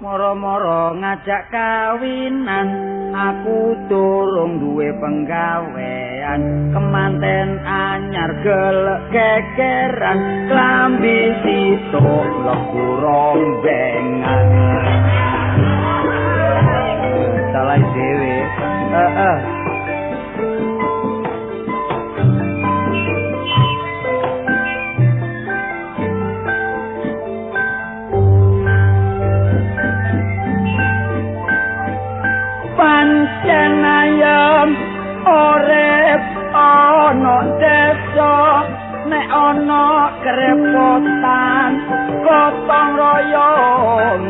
moro-moro ngajak kawinan aku durung duwe penggawean kemanten anyar gelek gegeran klambi sitok lebu rombengan salah dhewe pancen ayem urip ana desa nek ana kerepotan gotong royong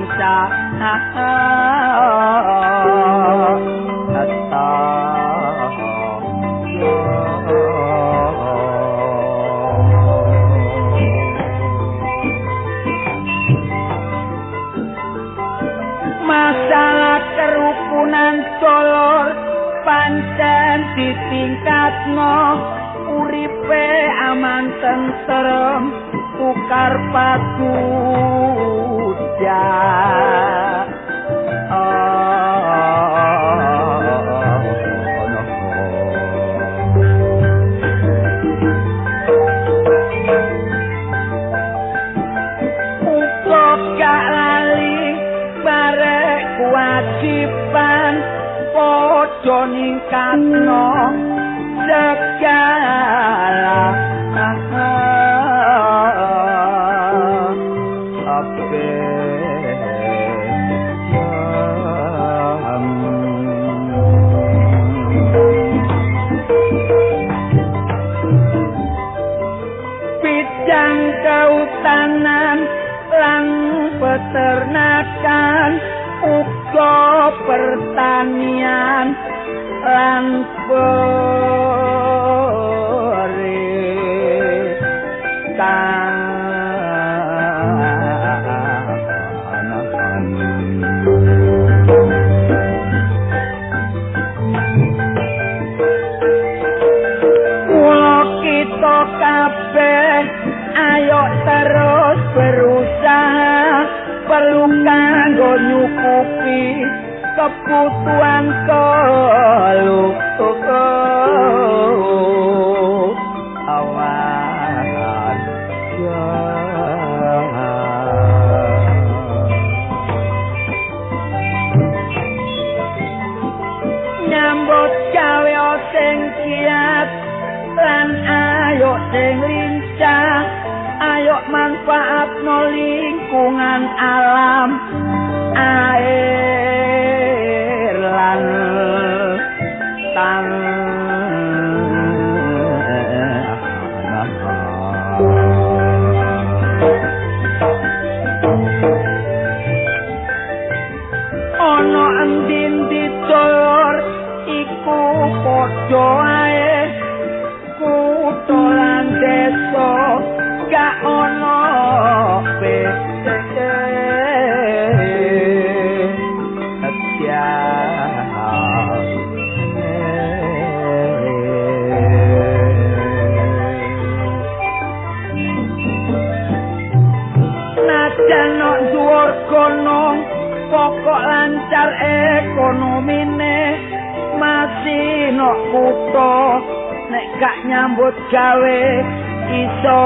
masalah kerukunan dolor pancen ditingkatno uripe aman tentrem tukar paduja kewajiban podo ningkatno segala bidang kehutanan lan peternakan uga pertanian lan kita kabeh ayo terus berusaha perlu kanggo nyukupi kebutuhan kelu awan nyambut gawe sing kiat lan ayo sing lincah ayo manfaatno lingkungan alam air lan ana endi-endi dolor iku padha ae kutha lan desa gak ono Najan dhuwur gunung pokok lancar ekonomine masih nok kutha nek gak nyambut gawe iso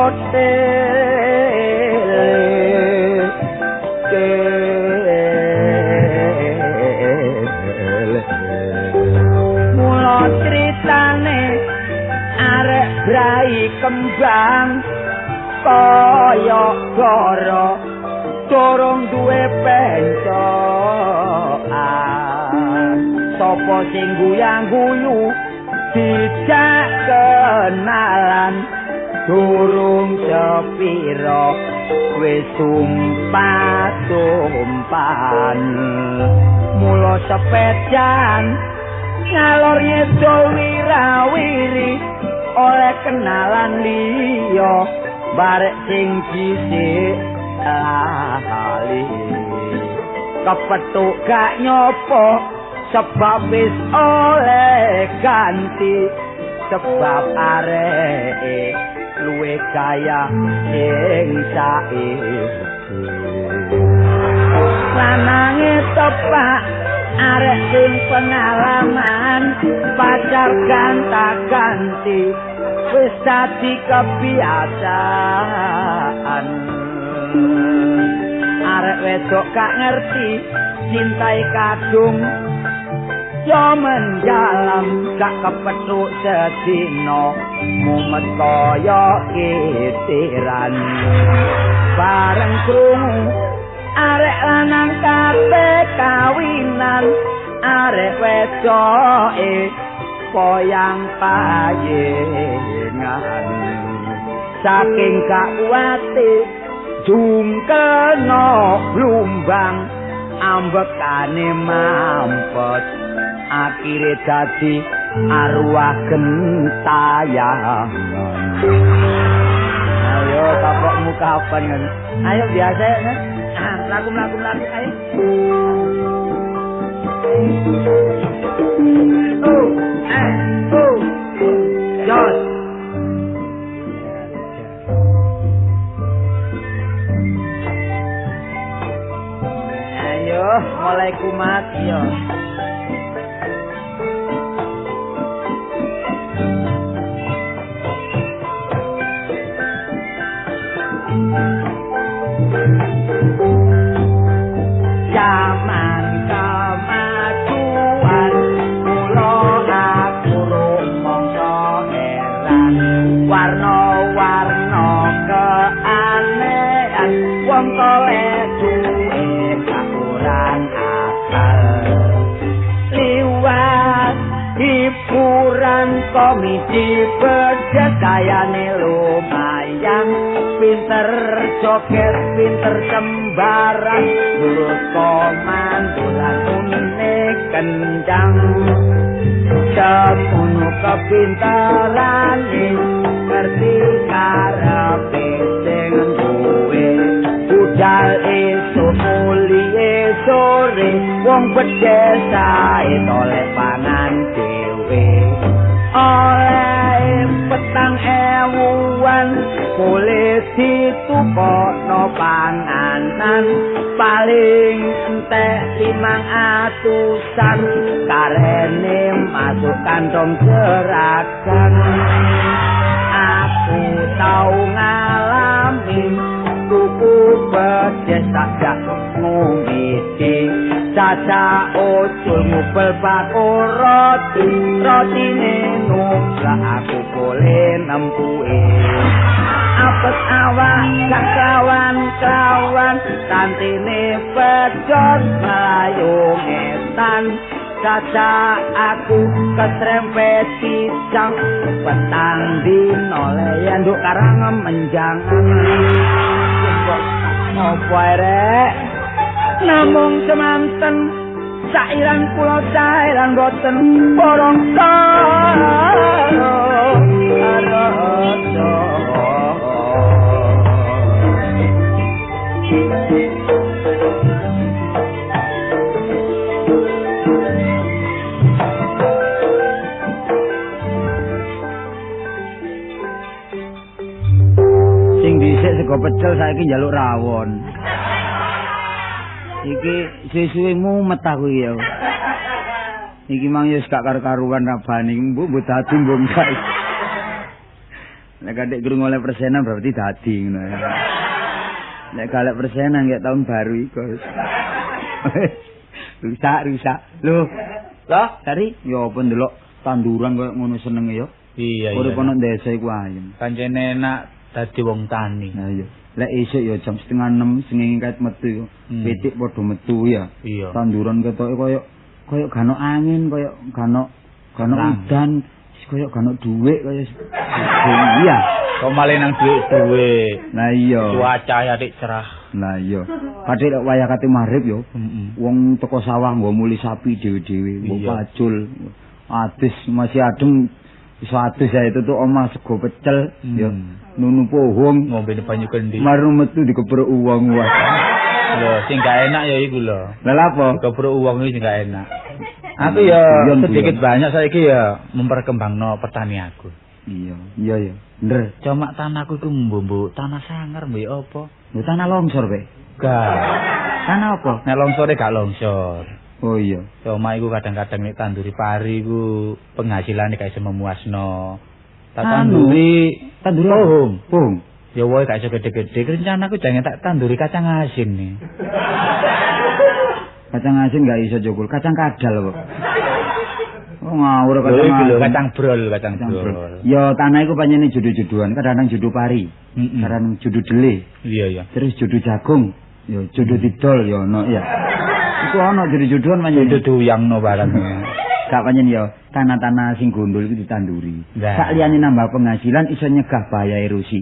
mula critane arek brai kembang kaya goro durung duwe pencokan sapa sing guyang-guyu dijak kenalan durung sepiro wis sumpah-sumpahan mula sepedan ngalor ngidul wirawiri oleh kenalan liya barek sing dhisik lali kepethuk gak nyopo sebab wis oleh ganti sebab areke luwe kaya sing saiki lanang arek sing pengalaman pacar ganta-ganti wis dadi kebiasaan arek wedok gak ngerti cintai kadung yo mendalam gak kepethuk sedina mumet kaya kitiran bareng krungu arek lanang kabeh kawinan arek wedoke poyang payengan saking gak kuwate jungkena blumbang ambekane mampet akhire dadi arwah gentayangan ayo kapokmu kapan ayo biasa lagu ayo Jos ayo mulai kumat yo zaman kemajuan kula aku rumangsa heran warna-warna keanehan wong kole duwe kakurang akal liwat hiburan komedi bedayane lumayan pinter joget pinter sembarang lurus komandolan unik kencang semono kepintarane ngerti karepe sing duwe budal esuk muli sore wong bedesa tolek pangan dhewe oleh petang ewuan boleh ditukokno panganan paling entek 500-an karene masuk kantong jeragan aku tau ngalami tuku pedes tak ngomiti caca ucul ngubel bakul rotine nublah aku boleh nempuin apet awak gak kawan tantine pedot melayu ngetan caca aku ketrempet pisang petang dino leyan nduk karang menjangan ngopo rek namung semanten sairan kula sairan boten borong sing dhisik sego pecel saiki njaluk rawon iki sesuwemu metaku ya iki mang wis gak karo-karuan rabane mbok dadi mbok saiki nek kadek krungu oleh persenan berarti dadi ngono ya nek galak persenan kayak tahun baru iku rusak lho dari yo apa ndelok tanduran koyo ngono senenge yo iya urip ana desa iku ayem pancene enak dadi wong tani nah iya lek esuk ya jam 5:30 sing kait metu yo pitik padha metu ya iya tanduran ketoke koyo gano angin koyo gano udan koyo gano dhuwit koyo iya kok malah nang dhuwit nah iya cuaca ya dik cerah nah iya kadek wayah kate maghrib yo wong teko sawah nggo muli sapi dhewe-dhewe mbok pacul adus masih adem iso adus ya itu tuh omah sego pecel ya nunu pohong ngombe banyu kendi maru metu dikepruk uang wah lho sing gak enak ya iku lho lha apa dikepruk uang iki sing gak enak aku ya sedikit banyak saiki ya memperkembangno petani aku iya bener cuma tanahku iku mbok tanah sangar mbok apa tanah longsor pe gak tanah apa nek longsore gak longsor Oh iya. Cuma iku kadang-kadang nek tanduri pari iku penghasilane gak iso memuasno. Tak tanduri pohong. Ya wae gak iso gede-gede. Rencanaku jangan tak tanduri kacang asin nih. Kacang asin gak iso jokul, kacang kadal kok. Oh ngawur kacang brol. Ya tanah iku pancene jodoh-jodohan, kadang-kadang jodoh pari, kadang jodoh dele. Iya. Terus jodoh jagung, ya jodoh didol ya ono ya. Iku ono jodoh-jodohan pancene. Jodoh duyangno barang. Gak pancen ya tanah-tanah sing gondol iku ditanduri. Sak liyane nambah penghasilan iso nyegah bahaya erosi.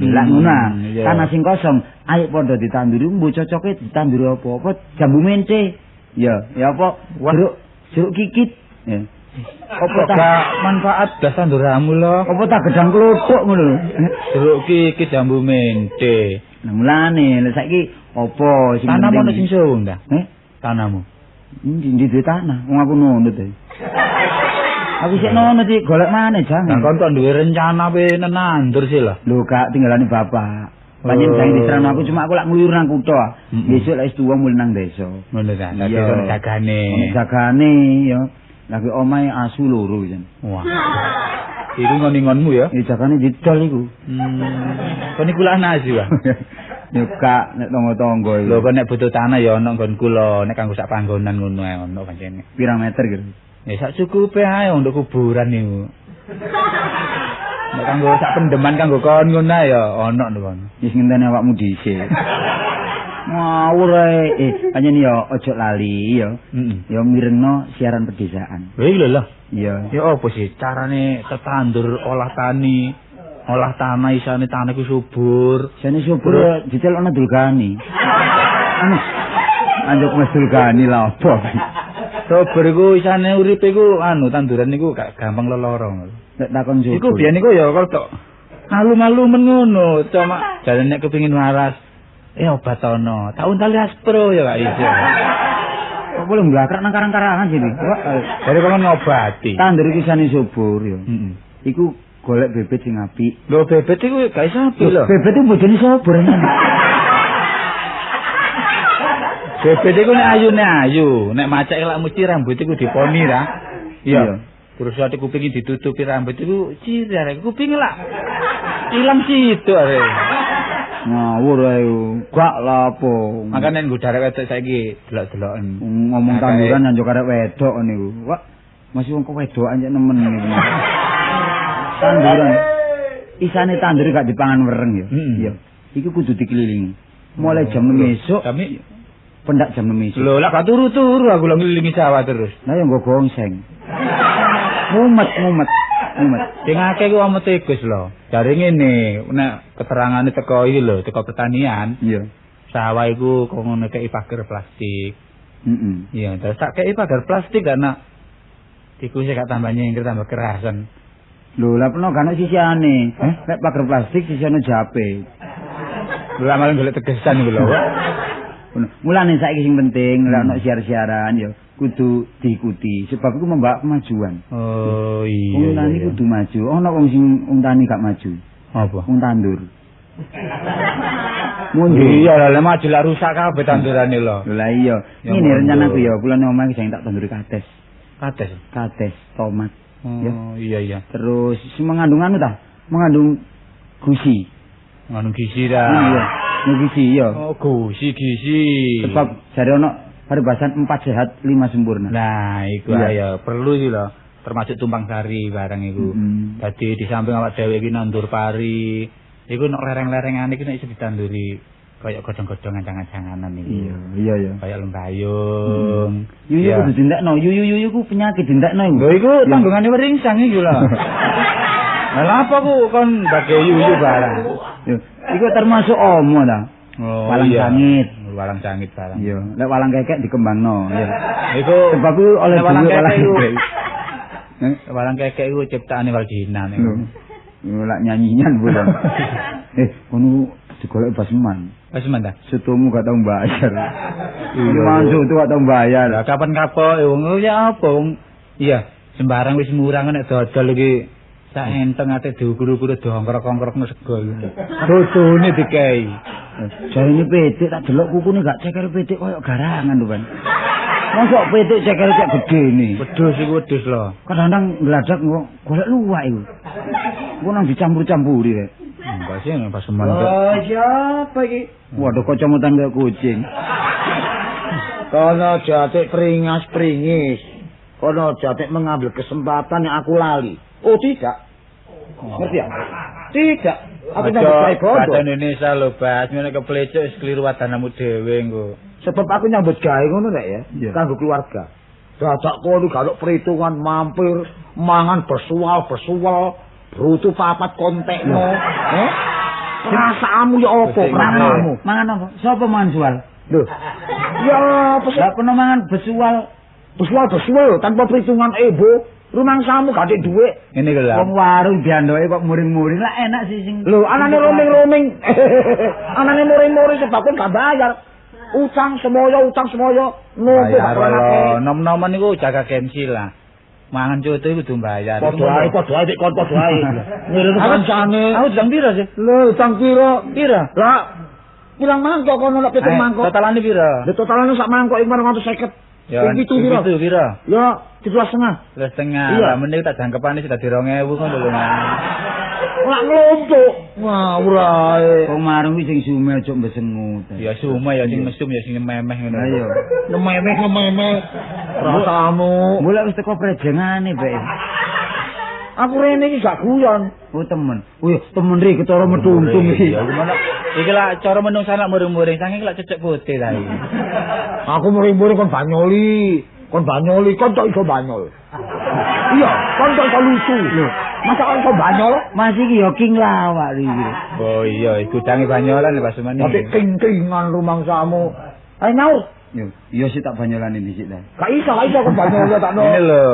Lah ngono. Tanah sing kosong ayo padha ditanduri, mbok cocoke ditanduri apa jambu mente. Ya apa? Jeruk kikit. Ya. Apa tak manfaat das tanduramu lho? Apa tak gedang klothok ngono lho. Jeruk kikit jambu mente. Nah mulane lha saiki apa sing tanahmu ono sing suwung ta? Tanahmu. Ndi duwe tanah, wong aku nunut ae. Aku sik nunut iki golek maneh jangan. Nah, kon duwe rencana pe nenandur sih lho. Lho gak tinggalane bapak. Panjen jangan diserang aku cuma aku lak ngluyur nang kutha. Besok lek tuwa mulih nang desa. Ngono ta. Dadi kon jagane. Jagane ya. Lagi omahe asu loro jan. Wah. Iku ngoningonmu ya? Ya jagane didol iku. Kon iku lan asu ya. Ya gak nek tangga-tangga iku. Lho kok nek butuh tanah ya ono nggonku lho, nek kanggo sak panggonan ngono ae ono pancene. Pirang meter gitu? Ya sak cukupe ae untuk kuburan niku. Nek kanggo sak pendeman kanggo kon ngono ae ya ono lho kon. Wis ngenteni awakmu dhisik. Ngawur ae. Pancen ya aja lali ya. Ya mirengno siaran pedesaan. Lha iki lho. Iya. Ya apa sih carane tetandur olah tanah isane tanah ku subur. Isane subur ditelokno dulgani. Anjuk wis dulgani lha apa? Subur iku isane uripe iku tanduran niku gak gampang lelorong. Nek takon subur. Iku biyen niku ya kok alum-alumen ngono, cuma jane nek kepengin waras obat ono. Tak untali aspro ya gak iso. Kok boleh mblakrak nang karang-karangan sini. Dari kalau ngobati. Tandur iki isane subur ya. Iku golek bebet sing apik. Lho bebet iku gak iso apik lho. Bebet iku bojone subur. Bebet iku nek ayune ayu, nek macake lak mesti rambut iku diponi ra. Iya. Terus ati kuping ditutupi rambut iku cirar, kuping lak ilang situ are. Ngawur ae. Gak lapo. Makane nggo darek wedok saiki delok-deloken. Ngomong tanduran nang arek wedok niku. Wah, masih wong kok wedokan cek nemen niku. Tanduran. Isane tandur gak dipangan wereng ya. Iya. Iki kudu dikelilingi. Mulai jam 6 esuk kami pendak jam 6 esuk. Lho, lak gak turu-turu aku lho ngelilingi sawah terus. Lah ya nggo gongseng. Mumet. Sing akeh ku omong tegus lho. Jare ngene, nek keterangane teko iki lho, teko pertanian. Iya. Sawah iku kok ngono kei pagar plastik. Iya, terus tak kei pagar plastik karena tikusnya gak tambah nyengker tambah kerasan. Lho, lah peno gak ono sisihane. Nek pagar plastik sisihane jape. Lha malah golek tegesan iku lho. Mulane saiki sing penting lek ono siar-siaran ya kudu diikuti sebab iku membawa kemajuan. Oh iya. Wong tani kudu maju. Ono wong sing wong tani gak maju. Apa? Wong tandur. Mundur. Iya lah maju lah rusak kabeh tandurane lho. Lah iya. Ngene rencanaku ya kula nek omah sing tak tanduri kates. Kates tomat. Oh iya. Terus mengandung anu ta? Mengandung gusi. Mengandung gizi ta. Iya. Gizi ya. Oh gizi. Sebab jare ono paribasan 4 sehat 5 sempurna. Nah, iku ya perlu iki lho. Termasuk tumpang sari barang iku. Dadi di samping awak dhewe iki nandur pari, iku nek lereng-lerengan iki nek iso ditanduri kaya godhong-godhongan cangan-canganan iki. Iya. Kaya lembayung. Yuyu kudu dindakno. Yuyu ku penyakit dindakno iku. Lho iku tanggungane weringsang iki lho. Lah apa ku kon bagi yuyu barang? Iku termasuk omo ta. Walang sangit. Walang sangit barang. Iya, lek walang kekek dikembangno, ya. Iku sebab oleh walang kekek. Walang kekek iku ciptaane Waldina niku. Lek nyanyian bulan. Ngono digolek basman. Basman ta? Setumu gak tau bayar. Iya, manjuk tuh gak tau bayar. Lah kapan kapok wong ya apa wong iya, sembarang wis murah nek dodol iki sak enteng ate diukur-ukur dongkrok-ongkrokno sego. Dodone dikei. Jarine petik tak delok kukune gak cekel petik koyo garangan lho, Ban. Mosok pitik cekel cek gede ini. Wedhus iku wedhus lho. Kadang-kadang ngladak kok golek luwak iku. Ku nang dicampur-campuri rek. Enggak sih pas semen. Oh, siapa iki? Waduh kacamataan kayak kucing. Kono jatik peringas-peringis. Kono jatik mengambil kesempatan yang aku lali. Oh tidak. Ngerti ya? Tidak. Aku nyambut gawe bodoh. Bahasa Indonesia lho, Bas. Ngene keplecuk wis kliru wadanamu dhewe engko. Sebab aku nyambut gawe ngono rek ya. Iya. Kanggo keluarga. Dadak kono galuk perhitungan mampir mangan bersual, brutu papat kontekno. Perasaanmu ya apa? Perasaanmu. Mangan apa? Sopo mangan sual? Lho. Ya apa sih? Lah pernah mangan besual. Bersual tanpa perhitungan ebo. Rumangsamu gak ada duit. Ngene lho. Wong warung diandoke kok muring-muring lah enak sih sing. Lho, anane roaming. Anane muring-muring sebab kon gak bayar. Utang semoyo. Numpuk Bayar lho. Nom-nomen niku jaga gengsi lah. Mangan coto iku kudu bayar. Padha ae dik kon padha ae. Ngirim kancane. Aku utang piro sih? Lho, utang piro? Piro? Lah, pirang mangkok kono nek 7 mangkok. Totalane piro? Lho totalane sak mangkok iku 450. Ya, Ping 7 piro? piro? Ya, 13,5. 3,5. Iya. Lah mending tak jangkepane sudah di 2.000 kan lho. Lah ngelompok. Ngawur ae. Wong marung iki sing sume aja mbesengut. Ya sume ya sing mesum ya sing memeh ngono. Ayo. Ngememeh. Rasamu. Mulai wis teko prejengane, Pak. Aku rene iki gak guyon. Oh temen. Oh ya temen ri ketara meduntung iki. Ya gimana? Iki lah cara menungsa nak muring-muring saking lak cecek putih ta iki. Aku muring-muring kon banyoli, kon tok iso banyol. Iya, kon tok iso lucu. Lho, masa kon iso banyol? Mas iki ya king lawak iki. Oh iya, iku dange banyolan Pak Sumani. Tapi king-kingan rumangsamu. Ayo nyaur. Yo, iya sih tak banyolane dhisik ta. Gak iso kon banyol tak no. Ini lho.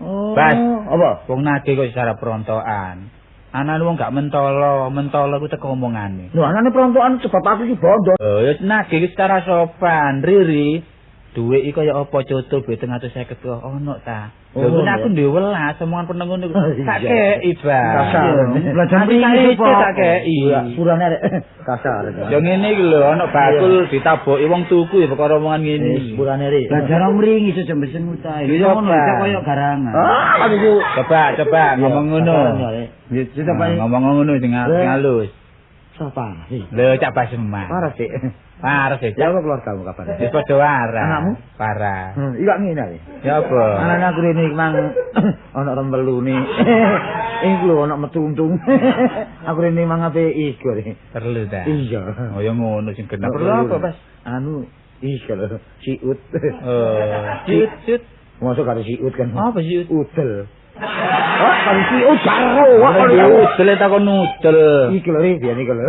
Oh, Bas. apa? Wong nagih kok secara perontokan. Anane wong gak mentolo ku teko omongane. Lho, anane perontokan sebab aku iki bondo. Oh, ya nagih iki secara sopan, Riri. Duwe iki kaya apa coto 350 kok ono ta. Lho Oh, aku iya. ndek welas omongan penengun niku. Iya. Tak kei, Bas. Kasar. Lah jam Nanti iki tak kei. Surane rek kasar. Ya ngene iki lho, ana bakul ditaboki wong tuku ya perkara omongan ngene. Surane rek. Lah jarang mringi iso mbesengut ae. Iya, Ngono Pak. cek koyo garangan. Ah, aku Coba ngomong ngono. Ya sudah Pak. Ngomong ngono sing halus. Sapa? Lho cak Basman. Parah sih. Parah sih. Ya apa keluargamu kapan? Wis padha waras. Anakmu? Parah. Iya ngene ae. Ya apa? Anaknya aku ini mang ana rembelu nih. Iki lho ana metuntung. Aku ini mang ape iku nih. Perlu ta? Iya. Oh ya ngono sing kena. Perlu apa, Bas? Anu iku lho siut. Oh, cut. Masuk karo siut kan. Apa sih? Udel. Oh, karo siut karo. Udel takon nudel. Iki lho biyen iki lho.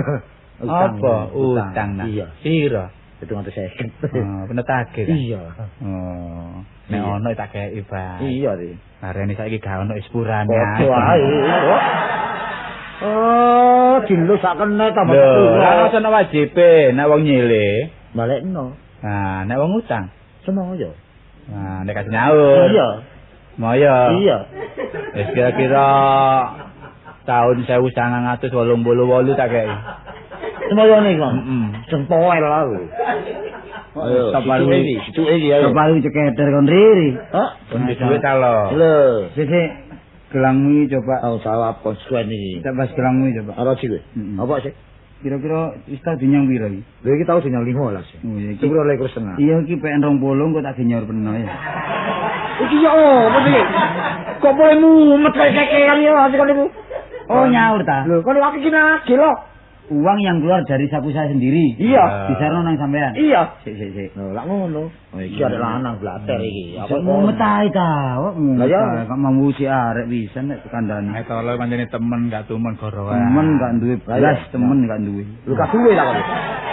Apa? Utang nah. Iya. Sira. 750. Oh, bener tagih. Iya. Oh. Nek Iya. ono tak kei, Bas. Iya ri. Arene saiki gak ono sepurane. Padha ae. Oh, dilus sak kene tambah. Lho, ora ono wajib nek wong nyile. Balekno. Nah, nek wong utang. Semoyo. Nah, nek kasih nyaur. Iya. Moyo. Iya. Wis kira-kira tahun 1988 tak kei. Semoyo nih kan. Heeh. Sempoel aku. Ayo, situ iki ayo. Coba ceketer kon riri. Hah? Kon duwe ta lo. Lho, Sik gelangmu iki coba. tanggung jawab konsekuen iki. Tak bahas gelangmu iki coba. Ora sih kowe. Mm-mm. Apa sih? Kira-kira wis tak dinyang piro iki? Lho iki tau dinyal 15 ya. Oh iya iki. Sepuro lek setengah. Iya iki PN 20 kok tak dinyaur peno ya. Iki ya apa sih? Kok boleh mumet kayak kekean ya kan ibu? Oh nyaur ta? Lho, kan aku iki nagih lho. Uang yang keluar dari saku saya sendiri. Iya. Bisarono nang sampean. Iya. Sik. Lho, lak ngono. Oh iki ada lanang blater iki. Apa mau metai ta? Kok Lah ya. kok mau si arek bisa nek kandhane. Nek tolo pancene temen gak tumen gorowan. Temen gak duwe blas, temen gak duwe. Lu gak duwe ta kon?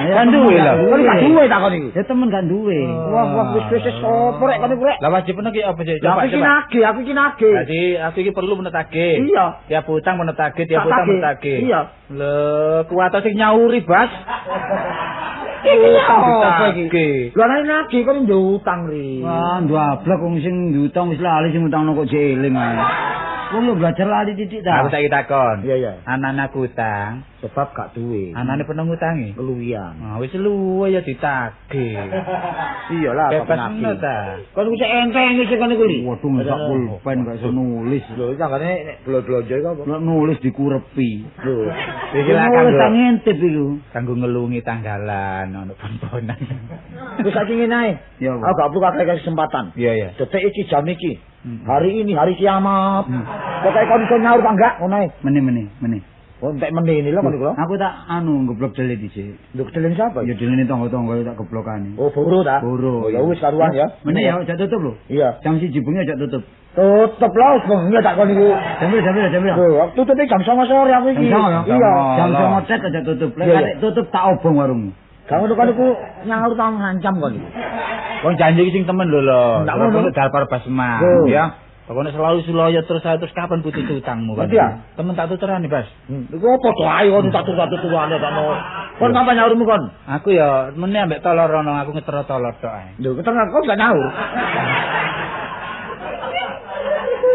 Kan duwe lho. Kon gak duwe ta kon iki? Ya temen gak duwe. Wah wis sopo rek kon iku rek. Lah wajib iki apa sih? Lah aku iki nagih, aku iki nagih. Jadi aku iki perlu menetake. Iya. Tiap utang menetake, tiap Tak utang tagih. menetake. Iya. Lho, kuwat sing nyauri, Bas. Iki Utang apa iki? ditagih. Lho nek nagih kon ndutang ri. Wah, ndablek wong sing diutang wis lali sing utangno kok jeling ae. Wong yo belajar lali titik ta. Aku saiki takon. Iya. Anane aku utang, Sebab gak duwe. anane peneng utangi. Keluwian. Ah wis luwe ya ditagih. Iyalah Bebas apa ngono ta. Kan wis enteng iki kan iku li. Waduh nggak pulpen gak iso nulis. Lho janggane nek blonjo iku apa? Nek nulis dikurepi. Lho. Iki lah Nulis tak kanggo ngintip iku. kanggo ngelungi tanggalan ono pomponan. Wis saiki ngene ae. Ya. Aku gak perlu kakek kesempatan. Iya ya. Detik iki jam iki. Hari ini hari kiamat. Pokoke kon iso nyaur ta enggak ngono ae. Meneh. Oh entek meneh lho kon iku lho. Aku tak goblok dele dhisik. Lho kedelen sapa? Ya delene tangga-tangga tak geblokane. Oh boro ta? Boro. Oh ya wis karuan ya. Meneh ya aja tutup lho. Iya. Jam 1 bengi aja tutup. Tutup lho bengi tak kon iku. Jam. Lho tutup iki jam 09.00 sore aku iki. Jam 09.00 ya? Iya. Jam 09.00 cet aja tutup. Lek Iya, nek tutup tak obong warungmu. Kamu tuh kan iku nyaur ta ngancam kon iki. Wong janji iki sing temen lho. Ndak ngono. Dal par basman Oh. ya. Pokoknya selalu suloyo terus kapan putus utangmu kan. Ngerti ya? Temen tak tuturane, Bas. Iku apa to ae kon tak tuturane takno. Kon kapan nyaurmu kon? Aku ya meneh ambek tolor rono aku ngetero tolor tok ae. Lho ketenan kok gak nyaur.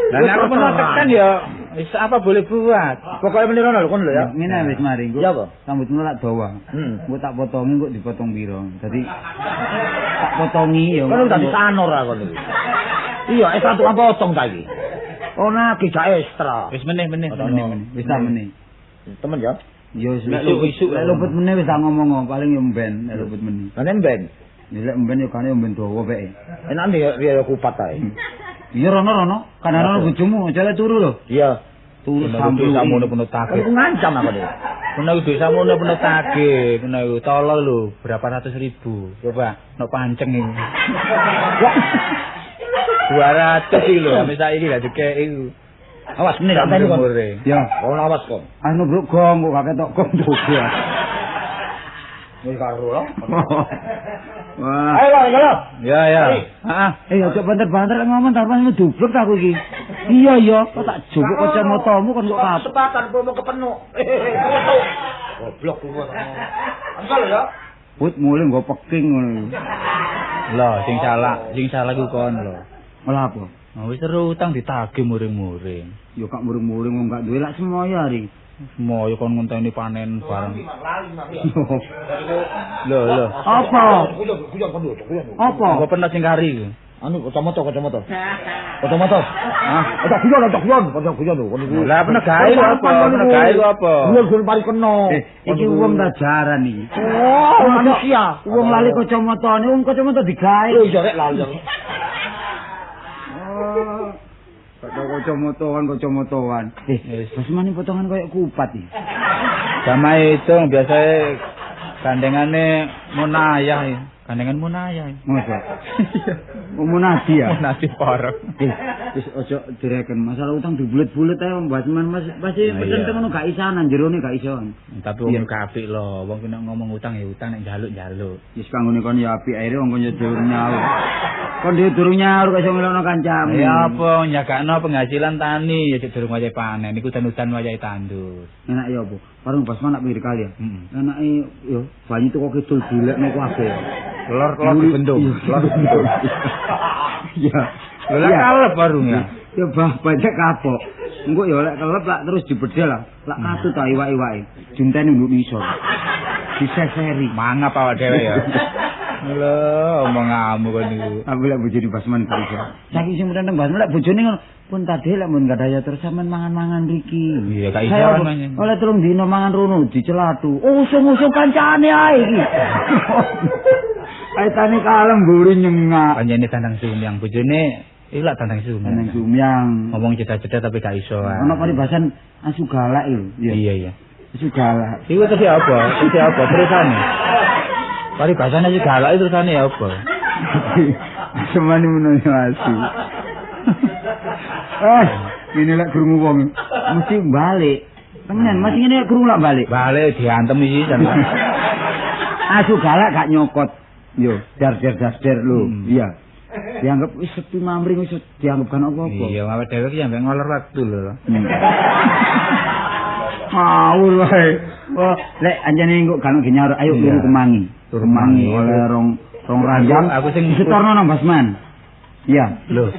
Lah nek aku pun tekan ya wis apa boleh buat. Pokoke meneh rono lho kon lho ya. Ngene wis mari engko. Iya apa? Rambutmu lak dawa. Engko tak potongi engko dipotong piro. Dadi tak potongi ya. Kon udah ditanor aku lho. Iya, ekstra tukang potong ta iki. Oh nagih gak ekstra. Wis meneh. Wis tak meneh. Temen ya. Ya wis Isuk-isuk. lek luput meneh wis tak ngomong paling yo mben lek luput meneh. Lah nen ben. Ya lek mben yo kane mben dawa peke. Enak nih ya kupat ae. Iya rono. Kan ana bojomu aja lek turu lho. Iya. Turu Sampai sampai samono penuh Kan tagih. iku ngancam aku nih. Kena iku desa mono penuh tagih. Kena iku tolol lho berapa ratus ribu. Coba nek panceng iki. 200 iki lho, sampe saiki gak dikeki iku. Awas meneh tak teni kon. ya. Oh awas kon. Anu bro gong kok gak ketok gong juga. Wis karo lho. Wah. Ayo lho. Ya. Heeh. Aja banter-banter ngomong tarpan dublek aku iki. Iya, kok tak jupuk kacamatamu kon kok kapok. Kesempatan promo kepenuh. Goblok kuwi. Angkal ya. Put mulai nggo peking ngono. Lho, sing salah ku kon lho. Malah apa? Wis seru utang ditagih muring-muring. Yo kak muring-muring wong gak duwe lak semoyo hari. Semoyo kon ngenteni panen bareng. Lho. Apa? Apa? Apa pernah sing kari ku? Anu kacamata. Kacamata. Ah, ada guyon lho kon iku. Lah pernah gawe ku apa? Guyon pari kena. Iki wong tajaran iki. Oh, manusia. Wong lali kacamatane, wong kacamata digawe. Oh, iya rek lali. Kacamatoan. Wis mani potongan koyo kupat iki. Sama itu biasanya gandengane munayah. Gandengan munayah. Masa? Munadi ya? Munadi parek. Wis ojo direken masalah utang dibulet-bulet ae Mbak Mas pasti pesen ngono gak isanan jerone gak iso. Tapi wong apik lho, wong kena ngomong utang ya utang nek njaluk-njaluk. Wis kanggone kon ya apik ae wong kon yo durung nyaur. Kon dhewe durung nyaur kok iso ngelokno kancamu. Ya apa nyagakno penghasilan tani ya durung wayahe panen iku udan-udan wayahe tandur. Enak ya apa? Parung basman nak pinggir kali ya. Heeh. Enake yo banyu teko kidul dilekno kabeh. Lor dibendung. Iya. Lah kalep barung ya. Ya banyak kapok. Engko ya lek kelep lak terus dibedel lah. Lak katut ta iwak-iwake. Juntene nduk isor. Diseseri. Mangap awak dhewe ya. Lho, omonganmu kon niku. Aku lek bojone basman gak iso. Saiki sing meneng basman lek bojone ngono, pun tadi lek mun gak daya terus sampean mangan-mangan mriki. Iya, gak iso Saya mangan. oleh telung dino mangan rono dicelatu. Usung-usung kancane ae iki. Aitane kalem mburi nyengak. Panjene tandang sumyang bojone iku lak tandang sumyang. Nang sumyang. Ngomong ceda-ceda tapi gak iso. Ana paribasan asu galak lho. Iya. Asu galak. Iku terus apa? Terus apa terusane? Paribasane iki galak itu terusane ya apa? Semane menawa asu. Ini lek krungu wong mesti balik. Temen masih ngene lek krungu lak balik. Balik diantem iki jan. Asu galak gak nyokot. Yo, dar lho. Iya. Dianggap wis sepi mamring wis dianggap kan apa-apa. Iya, awake dhewe iki ambek ngolor waktu lho. Ngawur wae. Oh, lek anjane engko kan nyaur ayo turu kemangi. Turu kemangi oleh rong ranjang. Aku sing setorno nang Basman. Iya. Loh.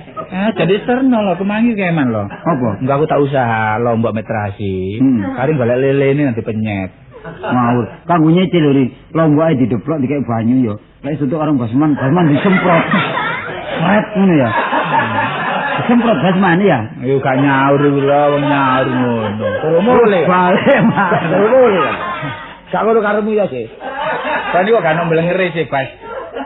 Jadi terno lho kemangi keman lho. Apa? Enggak aku tak usaha lombok metrasi. Kari golek lele ini nanti penyet. Ngawur. Kanggo nyicil lho, lomboke dideplok dikek banyu ya. Lek sutuk orang basman disemprot. Sret ngono ya. Disemprot basman ya. Yo gak nyaur iku lho, wong nyaur ngono. Mulai. Balik, Mas. Mulai. Gak ngono karemu ya sih. Tadi kok gak ono blengere sih, Bas.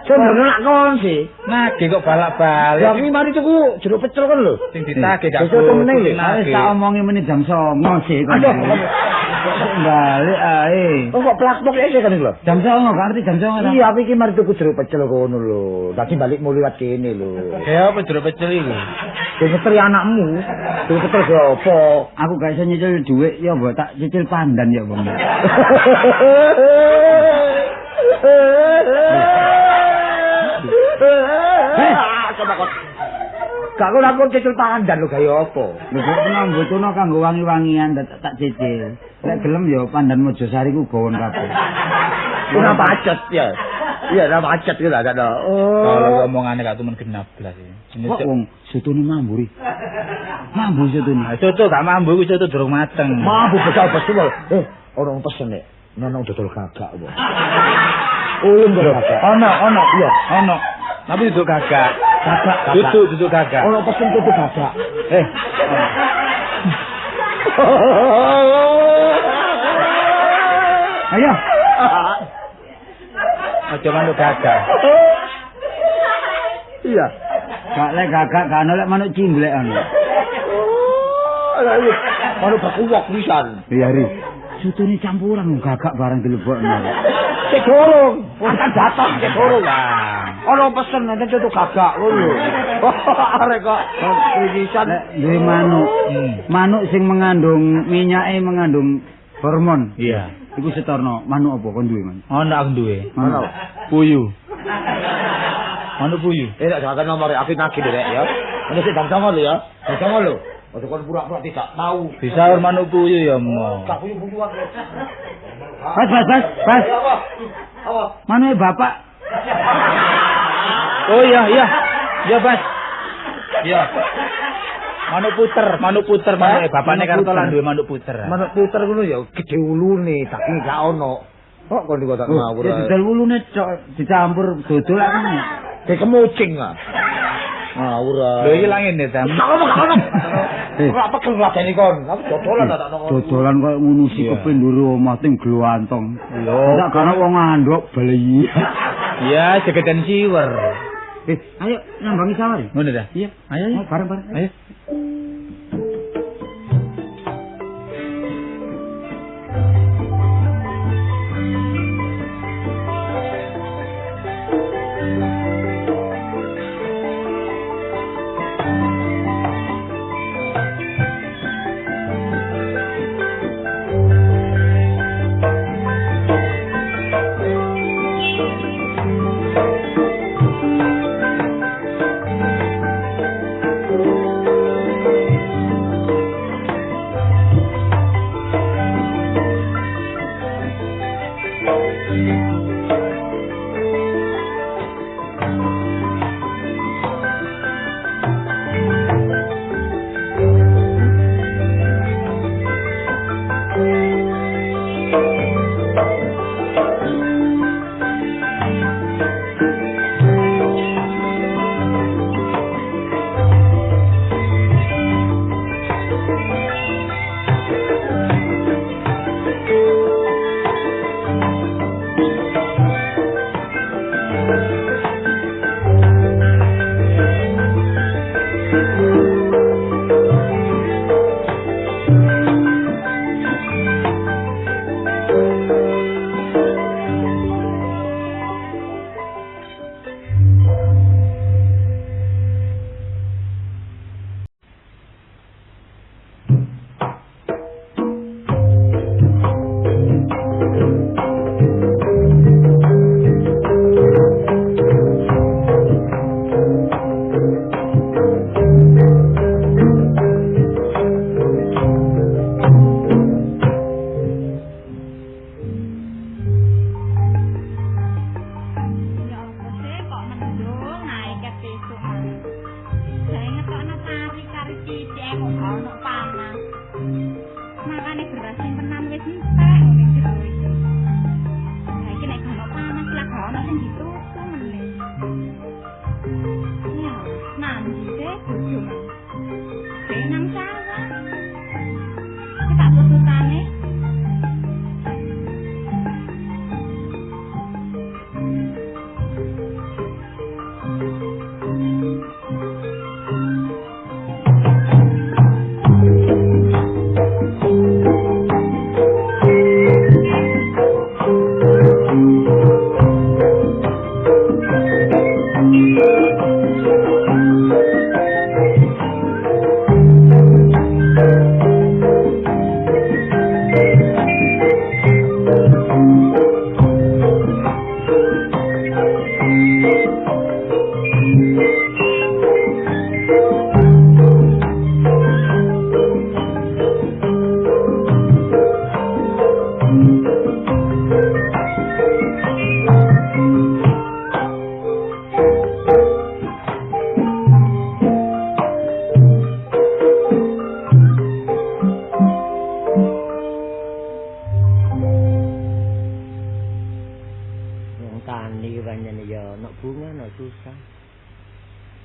Sebenarnya nak kon sih. Nagih kok balak-balik. Ya iki mari tuku jeruk pecel kan lho. Sing ditagih gak Besok temen iki. Wis tak omongi menit jam 09.00 sih. Aduh. Balik ae. Oh kok plak-plok ya kan lho. Jam 09.00 gak ngerti jam 09.00. Iya, aku iki mari tuku jeruk pecel kono lho. Dadi balik mulu liwat kene lho. Ya apa jeruk pecel iku? Sing ngeteri anakmu. Jeruk pecel ge apa? Aku gak iso nyicil dhuwit ya mbok tak cicil pandan ya, Bang. Gak kok aku cicil pandan lho gaya apa? Lho kok mbutuno kanggo wangi-wangian tak cicil. Lek gelem ya pandan Mojosari ku gawon kabeh. Ora macet ya. Iya, ora macet ku lah ada. Kalau omongane gak temen genap belas iki. Kok wong sutune mamburi. Mambu sutune. Soto gak mambu iku soto durung mateng. Mambu betul-betul. Orang pesen nek nonong dodol gagak apa. Ulun kok gagak. Ono, iya, ono. Tapi duduk gagak. Gagak. Duduk gagak. Orang pesen dodol gagak. Ayo. Aja manuk gagak. Iya. Gak lek gagak gak ono lek manuk cimblek ono. Manuk berkuwak pisan. Iya, Ri. Sutune campuran gagak barang dilebokno. Cek dorong. Kan datang cek dorong. Ono pesen nanti dodol gagak ngono. Arek kok pisan Duwe manuk. Manuk sing mengandung minyake mengandung hormon. Iya. Iku setorno manuk apa kon duwe, Man? Ono aku duwe. Ono. Puyu. Manuk puyu. Tak jangan nomor aku nagih Rek ya. Ini sik dang-dangan lho ya. Dang-dangan lho. Ojo kon pura-pura tidak tahu. Disaur manuk puyu ya, Mo. Tak puyu-puyuan. Pas. Apa? Manuke bapak. Oh iya. Ya, Bas. Iya. Manuk puter manuke bapakne karto lan duwe manuk puter. Manuk puter ngono ya gede ulune, tapi gak ono. Kok kon dikotak ngawur. Ya didol wulune cok dicampur dodol aku. Kayak kemucing ah. Ngawur. Lho iki langene ta. Ono. Ora apa keladeni kon. Aku dodolan tak ono. Dodolan koyo ngono sik kepindhure omah ting glantong. Lho, sak kana wong ngandhok bali. Iya, jegeden siwer. Ayo nyambangi sawar. Ngono ta? Iya. Ayo. Bareng-bareng. Ayo.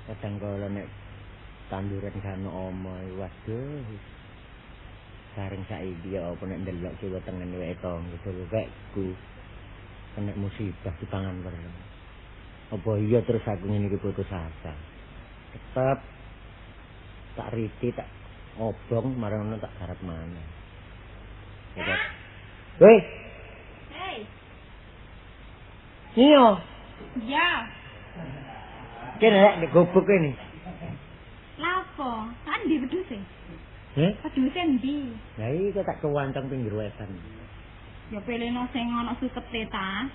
Kadang kala nek tanduran kan omo waduh. Sareng saiki ya apa nek ndelok kiwa tengen wae tong gitu wekku. Kena musibah dipangan bareng. Apa iya terus aku ngene iki putus asa. Tetep tak riti tak obong marang tak garap maneh. Weh. Hei. Iya. Ya. Kene nek gobok ini. Lapo? Andi wedhuse? Wedhuse ndi? Lah iki tak kewancang pinggir wetan. Ya peleno sing ana sukete ta.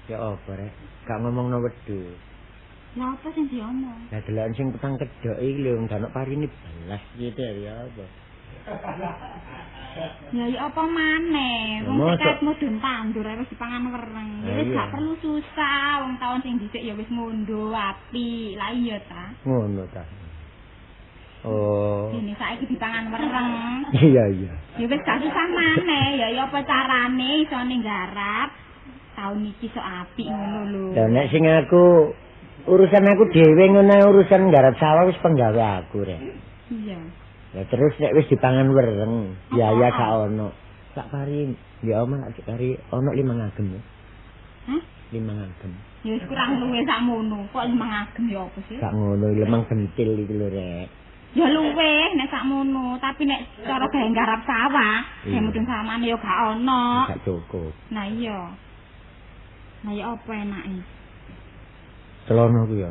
Ya apa rek? Gak ngomongno wedhus. Ya apa sing diomong? Lah delokan sing petang kedhok iki lho ndak parini belas gitu ya apa. Ya apa maneh? Wong tekat mudhun tandur wis dipangan wereng. Wis gak perlu susah, wong taun sing dhisik ya wis ngondo apik. Lah iya ta? Ngono ta. Oh. Ini saiki dipangan wereng. Iya. Ya wis gak susah maneh, ya apa carane iso ning garap. Taun iki sok apik ngono lho. Lah nek sing aku urusan aku dhewe ngono urusan garap sawah wis penggawe aku rek. Iya. Ya terus nek wis dipangan wereng, biaya gak ono. Tak pari ya omah tak kari ono 5 ngagem. Hah? 5 ngagem. Ya wis kurang luwih sakmono. Kok 5 ngagem ya apa sih? Gak ngono, lemang gentil iki lho rek. Ya luwih nek sakmono, tapi nek cara gawe garap sawah, ya mudun samane ya gak ono. Gak cukup. Nah iya. Nah ya apa enake? Celana ku ya.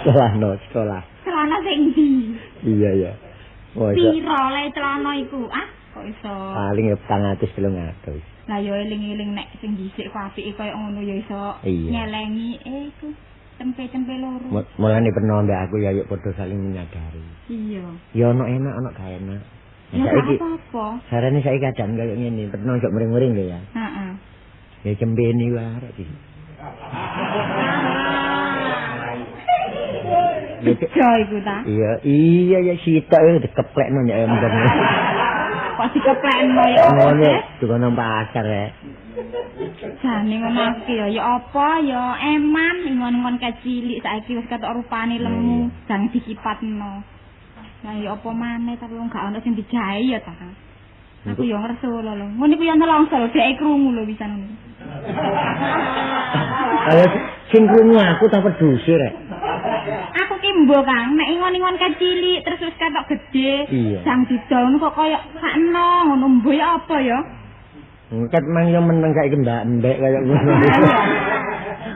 Sekolah. Celana sing ndi? Iya. Oh, piro le celana iku? Ah, kok iso? Paling ya 400. Lah ya eling-eling nek sing dhisik ku apike koyo ngono ya iso nyelengi iku tempe-tempe loro. Mulane pernah mbak aku ya yuk padha saling menyadari. Iya. Ya ono enak ono gak enak. Ya saiki apa-apa. sarane saiki kadang koyo ngene, pernah njok mring-mring lho ya. Heeh. Ya cembeni wae arek iki. Bejo iku ta? Iya ya sitok dikeplekno nek emben. Kok dikeplekno ya? Ngono, dikono pasar ya. Jane ngono iki ya apa ya eman ngon-ngon kecilik saiki wis ketok rupane lemu, jang dikipatno. Lah ya apa maneh tapi wong gak ono sing dijae ya ta. Aku yo ngerso lho. Ngono iku yo nelongso lho, dhek krungu lho pisan ngono. Ayo sing krungu aku ta peduse rek. Aku ki mbo Kang, nek ingon-ingon kecilik terus wis ketok gedhe, jang didol kok koyo sakno ngono mbo ya apa ya? Ket mang yo meneng saiki mbak-mbek kaya ngono.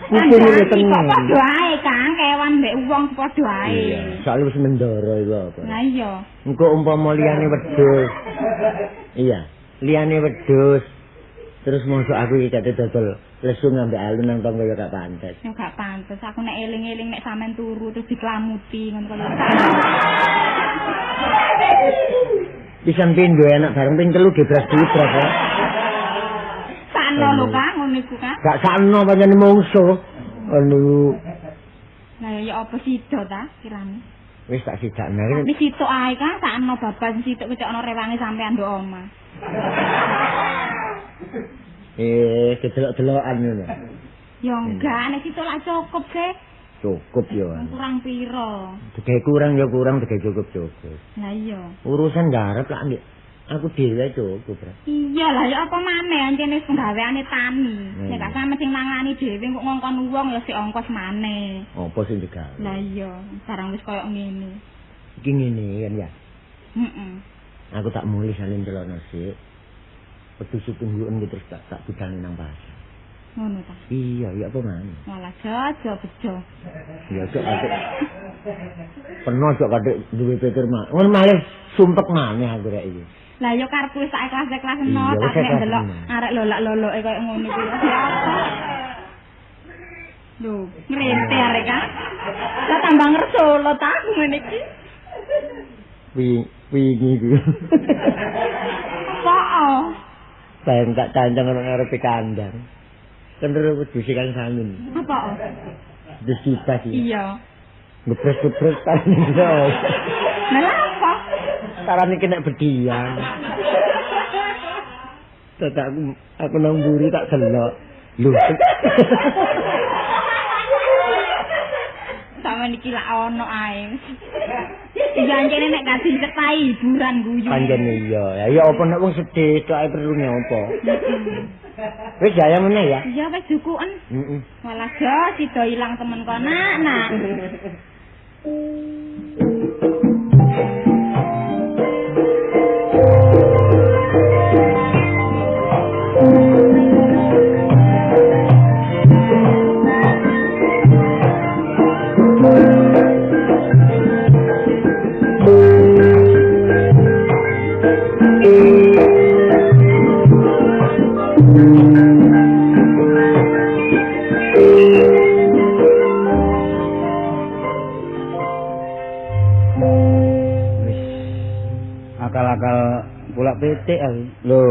Kuwi tenang. Kok padha ae Kang, kewan mbek wong padha ae. Iya, soalnya wis mendoro iku apa. Lah iya. Engko umpama liyane wedhus. Iya, liyane wedhus. Terus mosok aku iki kate dodol lesu ngambek alun nang tangga ya gak pantes. Ya gak pantes. Aku nek eling-eling nek sampean turu terus diklamuti ngono kaya. Pisan pindho enak bareng ping 3 gebras-gebras ya. Sakno lho Kang, ngono iku Kang. Gak sakno pancen mungsuh. Anu. Lah ya apa sida ta kirane? Wis tak sidakne. Wis sitok ae Kang, sakno babas sitok kecok ana rewange sampean ndok omah. Kedelok-delokan ngono. Ya enggak, nek sitok lak cukup sih. Cukup yo. Kurang piro? Dege kurang ya kurang, dege cukup-cukup. Lah iya. Urusan garap lak ndek aku dhewe cukup, Bro. Iya lah ya apa maneh ancen wis penggaweane tani. Nek gak sampe sing mangani dhewe kok ngongkon wong ya sik ongkos maneh. Apa sing digawe? Lah iya, barang wis koyo ngene. Iki ngene kan ya. Heeh. Aku tak mulih salin celana sik. Wedhus tungguken terus tak bidangi nang pasar. Ngono ta. Iya, ya apa maneh? Malah jojo bejo. Ya cok kadek. Peno cok kadek duwe pikir mak. Ngono malih sumpek maneh aku rek iki. Lah ya karepku sak ikhlas-ikhlas no, tapi nek delok arek lolak-loloke koyo ngono kuwi ya apa? Lho, ngrente arek kan. Lah tambah ngerso lo ta ngene iki. Wingi ku. Apa? Saya tak cancang nang ngarepe kandang. Kendero wedhus kan sangin. Apa? Wedhus kipas iki. Iya. Gebres-gebres kan iso. Lah apa? Tarane kena bedian. Tak aku nang mburi tak delok. Lho. sampean iki lak ono ae. Janjene nek kadhi cetai hiburan guyu. Panjen iya. Ya iya apa nek wong sedih tok ae perlune apa. Wis jaya meneh ya. Iya wis dukuken. Heeh. Malah jos sida ilang temen kono nak. Akal-akal pulak petik aku. Lho,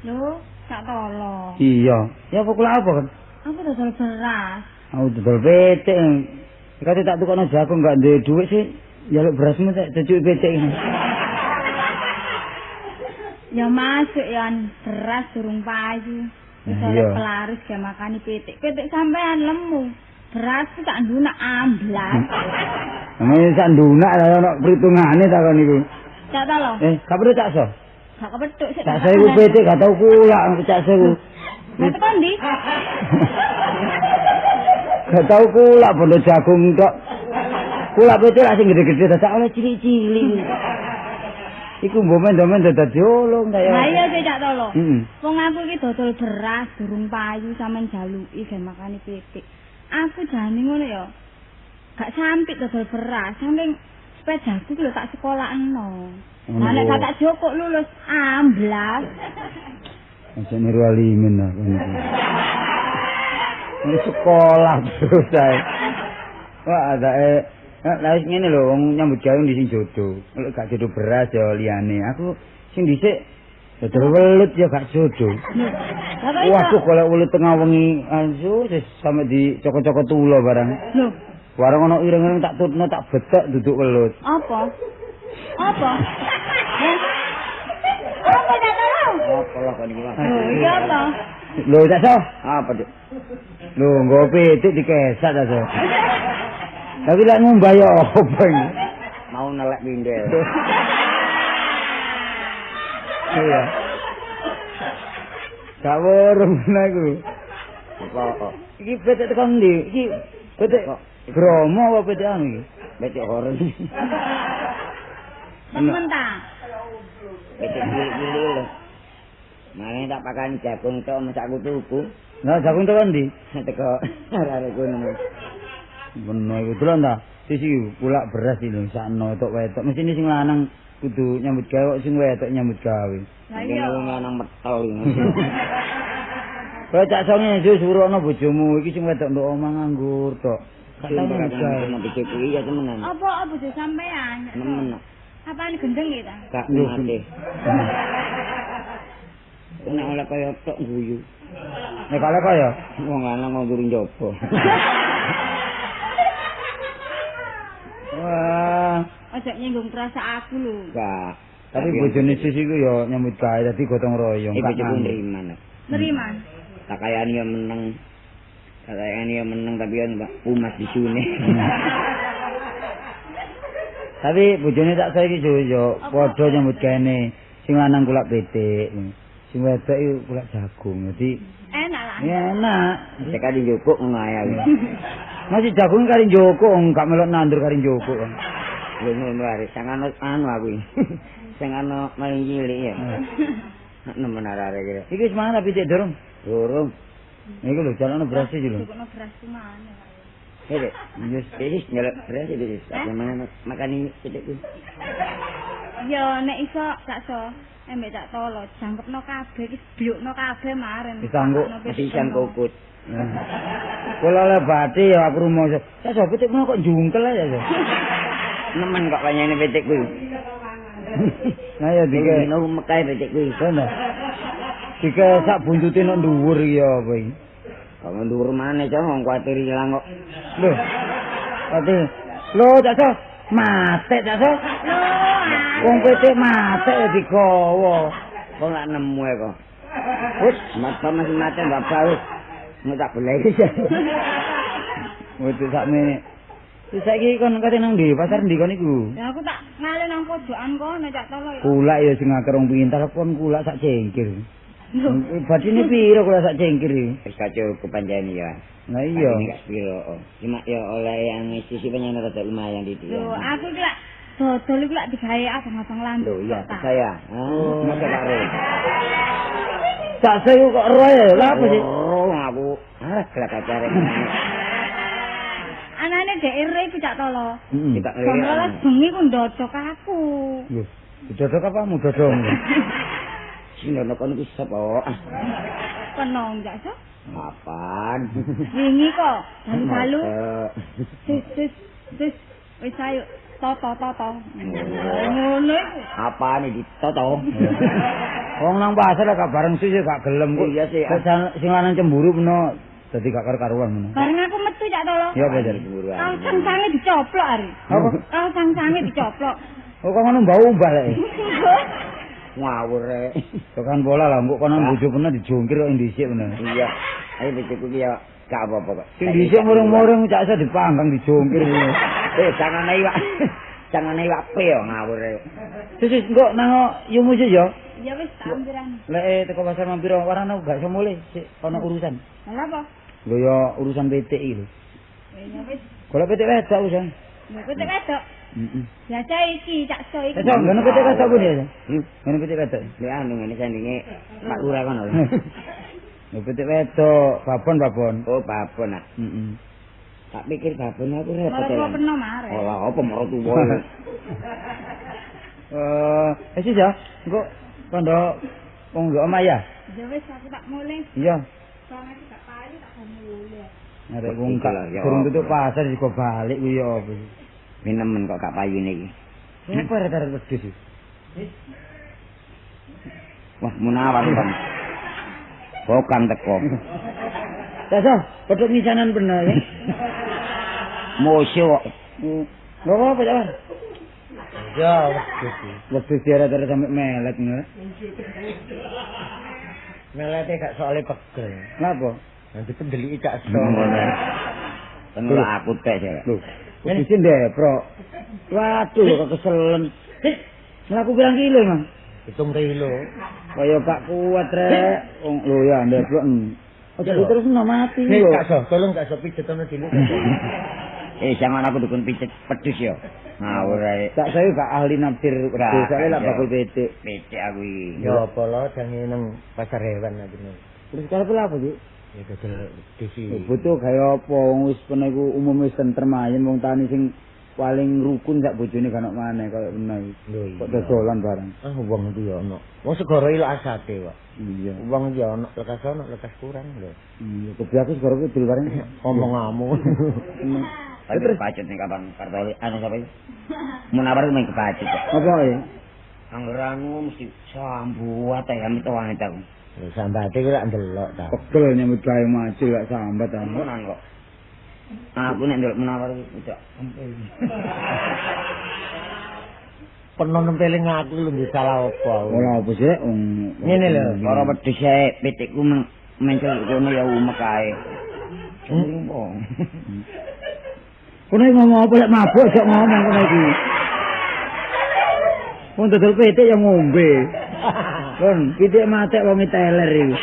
Lho, sak tolo. iya. Ya apa pulak apa kan? Aku dodol beras. Aku dodol petik. Kate tak tukokno jagung gak duwe dhuwit sih. Njaluk berasmu tak cucuk petik. Ya masuk ya beras durung payu. Wis Iya. pelaris ge makani petik. Petik sampean lemu. Beras ku tak ndunak amblas. Namanya sak ndunak lah ono perhitungane takon niku. Tak tolo. Gak perlu tak so. Gak kepethuk sik. Tak so iku petik gak tau kulak tak so iku. Nek tekan ndi? Gak tau kulak bondo jagung tok. Kulak petik lah sing gede-gede tak oleh cilik-cilik. Iku mbok men-men dadi olong kaya. Lah iya sik tak tolo. Heeh. Wong aku iki dodol beras durung payu sampean jaluki ge makani petik. Aku jane ngono ya. Gak sampit dodol beras, saking sepedaku lho tak sekolahno. Lah nek gak tak jokok lulus amblas. Aja niru alimin lah. Ini sekolah terus ae. Wah, ada lah wis ngene lho, wong nyambut gawe di sing jodoh. Lek gak jodoh beras ya liyane. Aku sing dhisik dodol welut ya gak jodoh. Lah kok iso? Waduh, golek welut tengah wengi, asu wis sampe dicokot-cokot tulo barang. Lho, Warung ana ireng-ireng tak tutno tak bedek duduk welut. apa? Apa? Apa tak tahu? Apa lah kon iki. Iya apa? Lho, tak so. Apa, Dik? Lho, nggo petik dikesat ta so. Tapi lek ngumbah ya apa ini? Mau nelek mindel. Iya. Gak weruh iku. Apa? Iki petik tekan ndi? Iki petik Bromo apa petik anu iki? Becek horor. Temen ta? Becek cilik-cilik lho. Mane tak pakani jagung tok mesakku tuku. Lah jagung tekan ndi? Teko arek kono. Beno iku delon ta. Sisi pulak beras iki sakno tok wetok. Mesti sing lanang kudu nyambut gawe kok sing wedok nyambut gawe. Lah Iki iya. wong lanang metel iki. Kowe cak songe suruhno bojomu iki sing wedok ndok omah nganggur tok. Gak tau nyambut gawe. Becek kuwi ya temenan. Apa bojo sampean? Nemen. Apaan gendeng ya ta? Gak mate. Nek oleh kaya tok guyu. Nek kalek kaya Wong lanang ngundur njaba. wah, Ojo nyinggung perasa aku lho. Gak. tapi bojone sisi ku ya nyambut gawe dadi gotong royong. Iki Gak bojoku nganggur. nriman. Nerima. Tak kayane ya meneng. Tak kayane ya meneng tapi kan Mbak umat disune. Tapi bojone tak saiki yo padha nyambut gawe sing lanang kulak petik. Sing wedok iku kulak jagung. Dadi Enak lah. ya enak. Sekali njupuk ngayal. Masih jagung kari njoko, gak melok nandur kari njoko. Lho ngono wae, sing anu aku iki. Sing anu maling cilik ya. Nemen arek iki. Iki wis mangan tapi cek durung. Durung. Iku lho jalane beras iki lho. Dukukno beras ku mana. Hei, wis nyelek beres iki. Sampeyan makani sithik kuwi. Yo nek iso gak so. Embek tak tolo, jangkepno kabeh iki blukno kabeh maren. Disangguk, Pisan kokut. Kula le bathi ya aku rumoso. Saya sopo petik kok jungkel aja ya. Nemen kok kanyane petik kuwi. Nah ya dike Dike no mekai petik kuwi. kono. Dike sak buntute nang dhuwur iki apa iki. Kok ndur maneh cah wong kuwatir ilang kok. Lho. Ati. Lho, Cak. Mate, Cak. Wong petik mate digawa. Kok gak nemu e kok. Wis, mata masih mate gak bau. Mau tak boleh. Wedok sakmene Wis saiki kon kate nang ndi? Pasar ndi kon iku? Ya aku tak ngale nang pojokan kono cak tolo ya. Kulak ya sing akeh rong pingin telepon kulak sak cengkir. Batine piro kulak sak cengkir iki? Wis kacau kepanjani ya. Lah iya. Ini gak piro. Cuma ya oleh yang sisi penyanyi rada lumayan di dia. Lho, aku iki lak dodol iku lak digawe abang-abang lanjut. Loh iya, saya. Masa Pak Ro. Sak saya kok ero ya. Lah apa sih? Oh, aku. Gelap acare. Anane DR iku cak tolo. Kita Jam 12 bengi ku ndodok aku. Lho, dodok apamu dodong? Sing ono kon iku sapa? Penong cak so. Kapan? Wingi kok, dalu-dalu. Sis, wis ayo toto. Ngono iku. Apa nih ditoto? Wong nang pasar gak bareng sih gak gelem kok. Iya sih. Sing lanang cemburu peno dadi gak karo-karuan ngono. Bareng aku metu cak tolo. Ya apa jar? Kau sang-sange dicoplok ari. Apa? Kau sang-sange dicoplok. Oh kok ngono mbau mbah lek. Ngawur rek. Tekan bola lah, mbok kono bojo pernah dijongkir kok dhisik bener. Iya. Ayo bojoku ki ya gak apa-apa kok. Sing dhisik murung-murung cak iso dipanggang dijongkir. Jangan iwak. Jangan iwak pe yo ngawur rek. Sis engko nang yumu sih yo. Ya wis tampiran. Lek teko pasar mampir warana gak iso mulih, sik ana urusan. Lah apa? Lho yo urusan PT iki lho. Ya wis. Golek PT wedok urusan. Ya kowe tek wedok. Heeh. Biasa iki cak so iki. Cak ngono PT wedok pun ya. Ngono PT wedok. Lek anu ngene sandinge Pak Lurah kono. Lho PT wedok, babon. Oh, babon ah. Heeh. Tak pikir babon aku repot. Malah kok peno mare. Olah apa maro tuwa. Sis ya, engko kondo wong ndok omah ya. Ya wis aku tak mulih. Iya. Soalnya aku gak payu tak mulih. Arek wong gak durung tutup pasar kok balik kuwi ya apa. Minemen kok gak payu niki. Apa arek wedhus iki? Wah, munawar Bang. Bokang teko. Dasa, pedhot misanan bener ya. Mosyo. Lho apa ya? Ya, wedhus arek sampe melet ngono. Melete gak soalé pegel. Napa? Nanti pendeliki cak so. Tenul aku tek ya. Lho, wedhus ndepro. Waduh kok keselen. Mlaku pirang kilo, Mang? 7 kilo. Kaya gak kuat rek. Lho ya ndeblok. Ojo terus mati Nih lho. gak so, tolong gak so pijet ana dhewe. Jangan aku dukun pijet pedus ya. Ngawur ae. Tak saya gak ahli nafsir wedhus, soalnya lak bakul petik. Pitik aku iki. Ya apa lo jange nang pasar hewan aja nih. Terus kalau apa sih? Ya dodol disi. Butuh kaya apa wong wis pene iku umum wis tentrem ayen wong tani sing paling rukun sak bojone kan maneh kaya bener. Lho iya. Kok dodolan barang. Ah wong iki ya ono. Wong segara ilok asate kok. Iya. Wong iki ono lekas kurang lho. Iya, kebiasa segara kidul bareng. Omong-omong. Tapi kepacut nih kapan Kartoli anu sapa iki? Munawar main kepacut kok. Apa ya? Angger anu mesti sambuat ya mitoane ta. Lho sambate ku lak ndelok ta. Pegel nyambut gawe maju gak sambat ta. Ngonan kok. Aku nek ndelok Munawar iki Penon nempeling aku lho ndi salah apa. Ora apa sih? Ngene lho, ora wedhus ae pitikku mencel kono ya umek ae. Kono ngomong apa lek mabuk gak ngomong kono iki. Wong dodol pitik yang ngombe. Kon, pitik matek wong teler iki.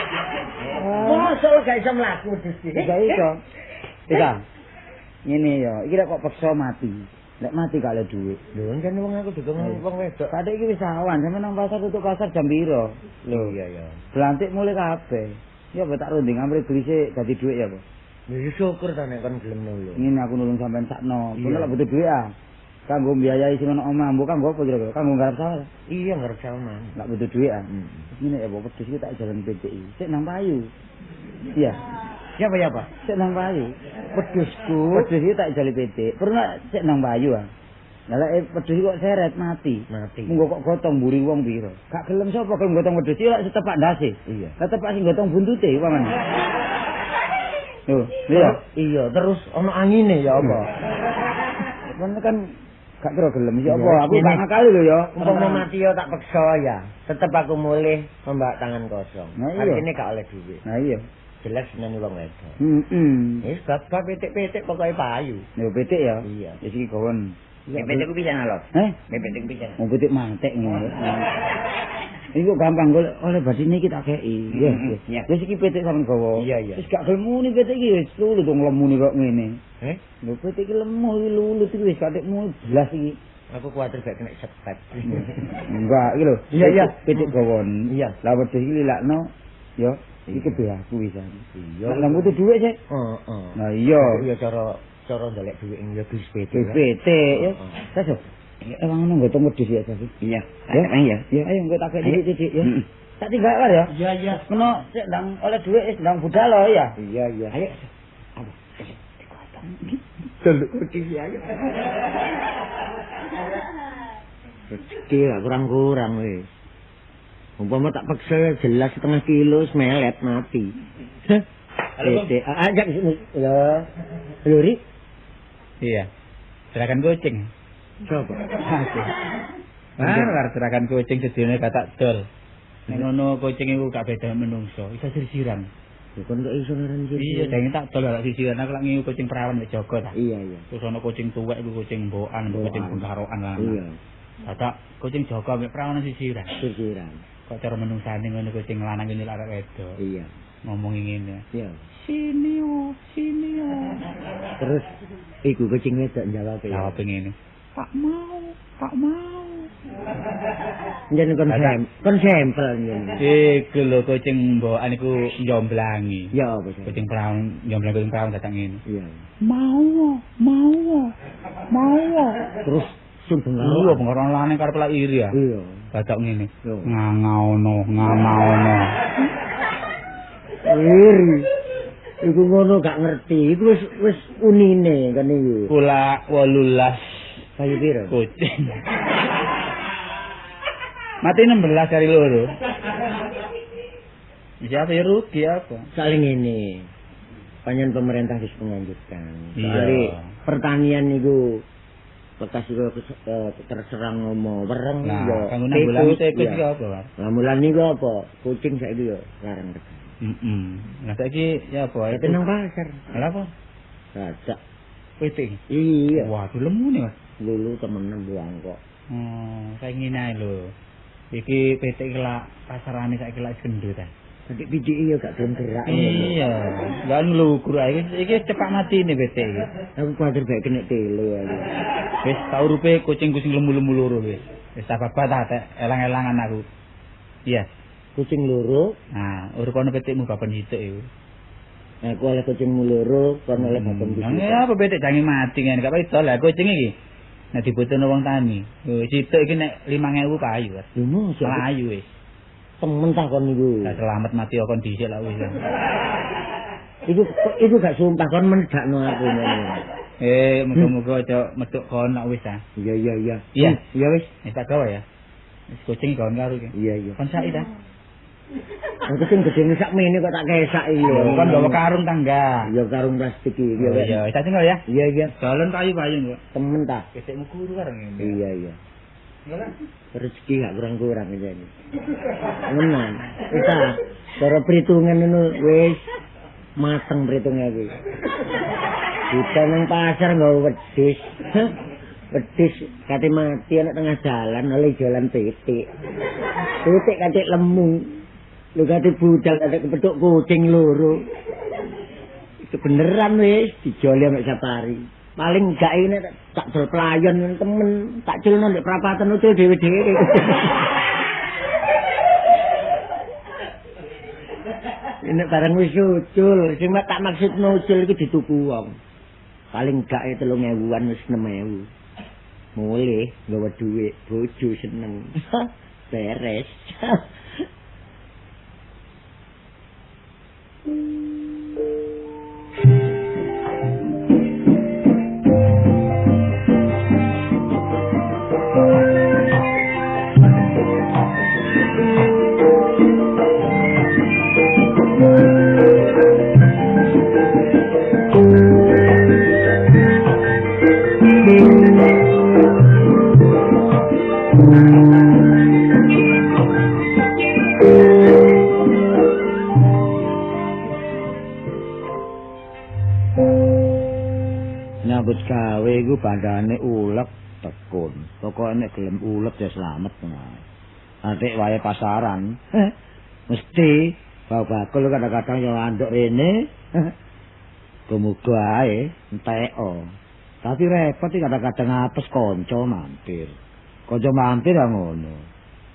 Mosok gak iso mlaku disi. Gak iso. Tika. Ngene ya, iki lek kok peksa mati. Lek mati gak ada duit. Lho kan wong aku dukung wong wedok. Kadek iki wis awan, sampe nang pasar tutup pasar jam piro? Lho iya ya. Belantik mulai kabeh. Ya apa tak runding amri duwise dadi dhuwit ya, Bu. Ya syukur ta nek kon gelem nulung. Ngene aku nulung sampean sakno. Kuwi lek butuh dhuwit ah. Kanggo mbiayai sing ana omah, mbok kanggo apa kira-kira? Kanggo garap sawah. Iya ngarep sama. Lek butuh dhuwit ah. Ngene ya, Bu, wedhus iki tak jalan PTI. Sik nang payu. Iya. Siapa ya, Pak? Sik nang payu. Wedhusku. Wedhus iki tak jali PT. Pernah sik nang payu ah. Lah lek wedhus iki kok seret mati. Munggo kok gotong mburi wong piro? Gak gelem sapa gelem gotong wedhus iki lek setepak ndase. Iya. Lah tepak sing gotong buntute umpamane. Lho, iya. Iya, terus ono angine ya apa? Kan kan gak kira gelem ya Iya, apa? Aku ini- gak ngakali lho ya. Umpama mati yo tak peksa ya. Tetep aku mulih membawa tangan kosong. Nah, iya. Artine gak oleh duit. Nah iya. jelas seneng wong wedok. Heeh. Bab petik-petik pokoke payu. Yo petik ya. Iya. Wis iki kawon. Petik ku pisan lho. Petik ku pisan. Wong petik mantek ngono. Iku gampang golek oleh badine iki tak kei. Iya. Wis iki petik sampean gawa. Iya, iya. Wis gak gelemu ni petik iki wis lulu dong lemune kok ngene. Lho petik iki lemu iki lulut iki wis katikmu blas iki. Aku kuwatir gak kena sepet. Enggak iki lho. Iya. Petik gawon. Iya. Lah wedhus iki lilakno yo iki kebe aku wisan. Iya. Lah butuh dhuwit sih. Heeh. Nah iya. Iya cara ndelek dhuwit ing ya bis petik. Petik ya. Sesuk. Emang ngono nggo wedhus ya Sasi. Iya. Ya. Ya ayo engko tak kei titik ya. Tak tinggal ya. Iya, iya. Kena sik ndang oleh dhuwit wis ndang budal lo ya. Iya, iya. Ayo. Delok kucing ya. Rezeki lah kurang-kurang wis. Umpama tak paksa jelas setengah kilo melet mati. Halo. Ajak ya. Luri. Iya. Serakan kucing. Coba. Nah, serakan kucing sedene katak dol. Nek ngono kucing iku gak beda menungso, iso sisiran. Bukan kok iso ngaran Iya, jangan tak dol lak sisiran aku lak ngiu kucing perawan mek jaga ta. Iya, iya. Terus ana kucing tuwek iku kucing mbokan, kucing bengkarokan lah. Iya. Katak kucing jaga mek perawan sisiran. Sisiran. Kok cara menungsane ngono kucing lanang ini lak wedok. Iya. Ngomong ngene. Iya. Sini yo. Terus iku kucing wedok jawab ya. Jawab ngene. Tak mau. Jen kon sampel jen. Iku lho kucing mbokan iku njomblangi. Ya apa sih? Kucing perawan njomblang kucing perawan datang ngene. Iya. Mau. Terus sing Iya, pengaruh lanang karep lak iri ya. Iya. Dadak ngene. Yo. Ngamaono. Iri. Iku ngono gak ngerti. Iku wis unine kan iku. Kula 18 Kayu piro? kucing. Mati 16 dari loro. Siapa ya rugi apa? Saling ini. Panjen pemerintah wis menganjurkan. Iya. Soale pertanian niku bekas iku terserang ngomo wereng Nah, yo. kanggo nang bulan tikus iki apa, Pak? Lah mulan niku apa? Kucing saiki yo larang tekan. Nah saiki ya apa? Tapi nang pasar. Lha apa? Dadak. Pitik. Iya. Wah, lemu nih, Mas. Lulu temenan buang kok. Saya ingin ae lho. Iki pitik lak pasarane saiki lak gendut ta. Nanti biji iya gak gelem gerak. Iya, gak ngelukur ae. Iki cepak mati nih pitik iki. Aku kuwatir bae kena tele aku. Wis tau urupe kucing-kucing lemu-lemu loro wis. Wis tak babat ta elang-elangan aku. Iya. Kucing loro. Nah, urip ana pitikmu baban hituk iku. Aku oleh kucingmu loro, kon oleh baban Nang apa pitik jange mati kan gak iso lah kucing iki. Nek dibutuhno wong tani. Hituk iki nek 5.000 payu. Lho mosok Melayu wis. temen tak kon niku. Lah selamat mati kok dhisik lah wis. Iku gak sumpah kon mendakno aku ngono. Muga-muga aja medhuk kon lak wis ah. Iya. Iya. Iya wis. Wis tak gawe ya. Wis kucing kon karo iki. Iya. Kon saiki ta. Aku sing gedene sak mene kok tak kesak iki lho. Kon gawa karung tangga. Ya karung plastik iki. Iya, tak tinggal ya. Iya. Jalan payu-payu kok. Temen ta. Ketekmu kuru karo ngene. Iya. Rezeki gak kurang-kurang aja ini. Menan. Kita cara perhitungan itu wis mateng perhitungnya iki. Kita nang pasar nggawa wedhus. Wedhus kate mati ana tengah jalan oleh jalan pitik. Pitik kate lemu. Lu kate budal kate kepethuk kucing loro. Itu beneran wis dijoli ambek safari. Paling gak ini tak dol pelayan temen tak culno ndek prapatan utul dhewe-dhewe. Ini barang wis ucul, sing tak maksud nucul iki dituku wong. Paling gak 3.000-an wis 6.000. Mulih nggawa dhuwit, bojo seneng. Beres. gawe iku bandane ulek tekun. Pokoke nek gelem ulek ya slamet ngono. Nanti wae pasaran, mesti bakul kadang-kadang yo anduk rene. Kemuga ae enteko. Tapi repot iki kadang-kadang apes kanca mampir. Kanca mampir ya ngono.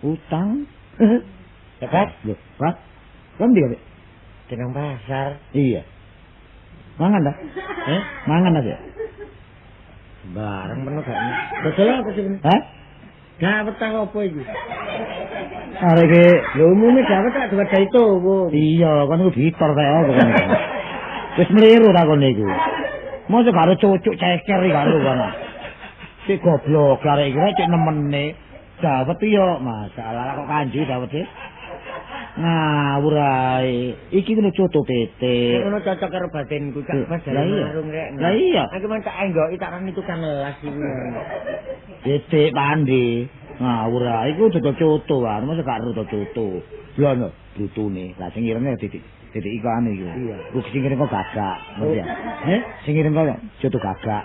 Utang. Cepat. Lho, Pak. Kan dia Tenang pasar. iya. Mangan dah. Mangan aja. Barang penuh gak. Betul apa sih? Hah? Gak betah apa iki? Arek iki Lho umume gak betah diwadahi tuwa. iya, kan iku ditor kaya apa kan. Wis mliru takon niku. Mosok karo cucuk ceker iki karo kan. Si goblok arek iki cek nemene. Dawet yo masalah kok kanji dawet e. Ngawur ae. Iki kene coto tete. Ngono cocok karo batinku Cak Mas Lah iya. warung rek. Lah iya. Aku men tak enggoki tak rani tukang las iki. Titik pandi. Ngawur ae iku dodol coto wae, mosok gak ro coto. Lho ono butune. Lah sing irene titik ikane iku. Iya. Ku sing irene kok gagak, ngerti ya? Sing irene kok coto gagak.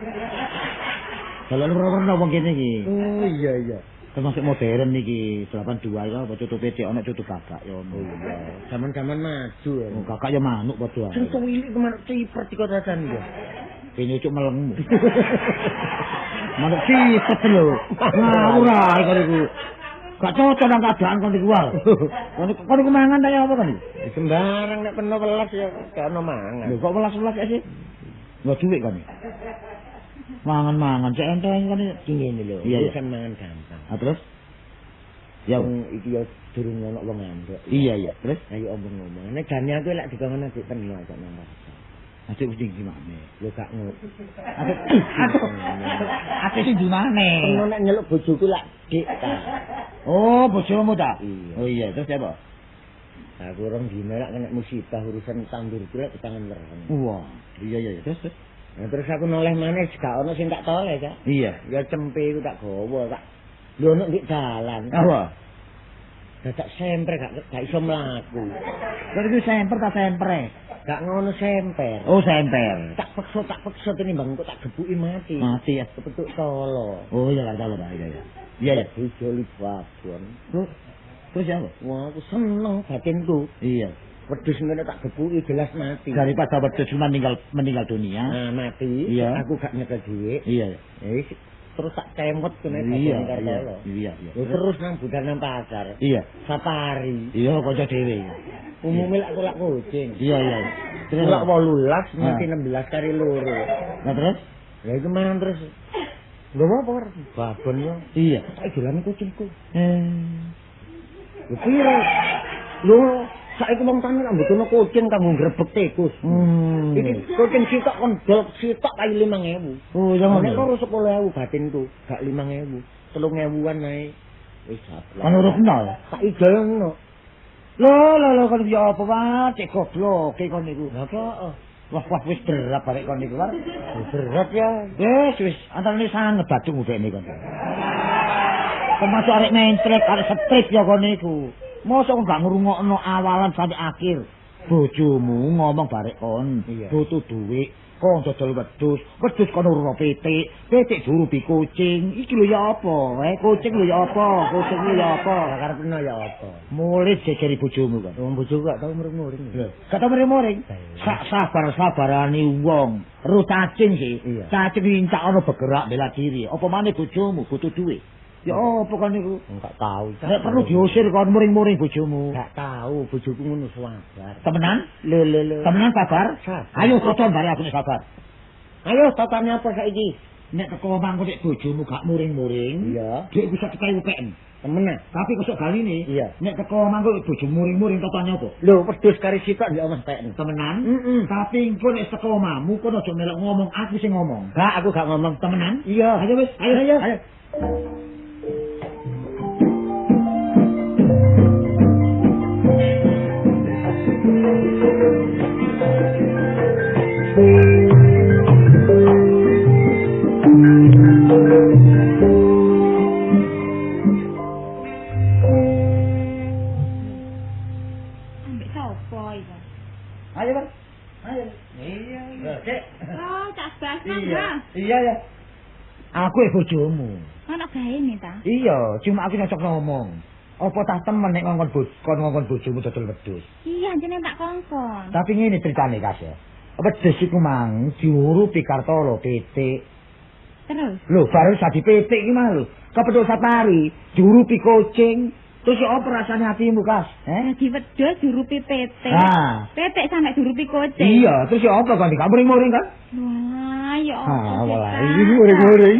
Kalau lu wong kene iki. Oh iya. Termasuk modern iki 82 iku apa coto pecek ana coto gagak ya ono. Iya. Zaman-zaman maju. Oh, gagak ya manuk padha ae. Sing tuwilik kemana cipret iki rasane ya. Penyucuk melengmu. Manuk sipet lho. Ngawur ae kok iku. Gak cocok nang keadaan kon iku wae. Kon iku mangan ta ya apa kan? Sembarang nek penuh welas ya gak ono mangan. Lho kok welas-welas sih? Enggak duit kan? Mangan-mangan cek enteng kan Ngene lho, Iya, urusan mangan gampang. Ah terus? Ya. Iki ya durung ono wong ngandhok. Iya. Terus? Ayo omong-omong. Nek jane aku lek dikongkon adik penuh aja nang pasar. Adik mesti gimana? Lho gak ngono. Adik sing gimana? Penuh nek nyeluk bojoku lak dik ta. Oh, bojomu ta? Iya. Oh iya, terus apa? Aku orang dina lak kena musibah urusan tandur kulit di tangan lereng. Wah, iya. Terus? Nah, terus aku noleh maneh gak ono sing tak toleh, Cak. Iya. Ya cempe ku tak gawa, tak lho nek ndik dalan. Apa? Dadak semper gak iso mlaku. Terus itu semper ta sempre? Gak ngono semper. Oh, semper. Tak peksa tinimbang kok tak gebuki mati. Mati ya. Kepetuk tolo. Oh iya, tahu dah. Iya. Ijo libabon. Terus apa? Wah, aku seneng batinku. Iya. Wedhus ngene tak gebuki jelas mati. Daripada wedhus meninggal dunia. Nah, mati. Iya. Aku gak nyekel dhuwit. Iya. Terus tak cemot kene Iya. Terus nang budal nang pasar. Iya. Safari. Iya, kanca dhewe. Umume lak kulak kucing. Iya. Terus Kulak 18 nganti 16 kari loro. Nah terus? Lah iku mangan terus. Lho apa? Babon yo. Iya. Tak dolan kucingku. Lho piro? Lho saiki wong tani lak mbutuhno kucing kanggo ngrebek tikus. Iki kucing sitok kon dol sitok kaya 5.000. Oh, ya ngono. Nek karo 10.000 batinku, gak 5.000. 3.000-an ae. Wis sablak. Kan urip nol. Tak ijono. Lho, kan ya apa wae cek goblok kon niku. Lah kok Wah, wis berat barek kon niku, War. berat ya. Wis antarane sanget badung udene kon. Termasuk arek mentrek, arek strip ya kon niku. Mosok gak ngrungokno awalan sampai akhir. Bojomu ngomong barek kon, butuh duit, kon dodol wedhus kon urung pitik dirupi kucing. Iki lho ya apa? Kucing lho ya apa? Karepno ya apa? Mulih jejeri bojomu kan. Wong bojoku gak tau muring-muring. Gak tau muring. Sak sabar-sabarane wong. Ro cacing sih. Cacing rincak ana bergerak bela diri. Apa maneh bojomu butuh duit? Ya apa kan niku? Enggak tahu. Nek perlu diusir kon muring-muring bojomu. Enggak tahu bojoku ngono sabar. Temenan? Lho. Temenan sabar? Ayo toto bare aku sabar. Ayo tatane apa saiki? Nek teko omah kok bojomu gak muring-muring, iya. Dhek bisa tekai UPN. Temenan. Tapi kok galine? Iya. Nek teko omah kok bojomu muring-muring tatane apa? Lho, wedhus kari sitok ndek omah PN. Temenan? Tapi engko nek teko omahmu kono aja melok ngomong, aku sing ngomong. Enggak, aku gak ngomong. Temenan? Iya. Ayo wis, ayo. Ambek sapa iki? Ayo, Bang. Iya. Cek. Oh, Cak Bas, Bang. Iya. Aku bojomu. Ana gaene ta? Iya, cuma aku nyocok ngomong. Apa tah temen nek ngongkon bojomu dodol wedhus. Iya, jeneng tak kongkon. Tapi ngene ceritane Kas ya. Wedhus iku mang diurupi Kartolo petik. Terus? Lho, baru sadi petik iki mah lho. Kepethuk safari, diurupi kucing. Terus ya apa rasane hatimu, Kas? Dadi wedhus diurupi petik. Ah. Petik sampe diurupi kucing. Iya, terus ya apa kan gak muring-muring kan? Wah, ya apa? Wah, iki muring-muring.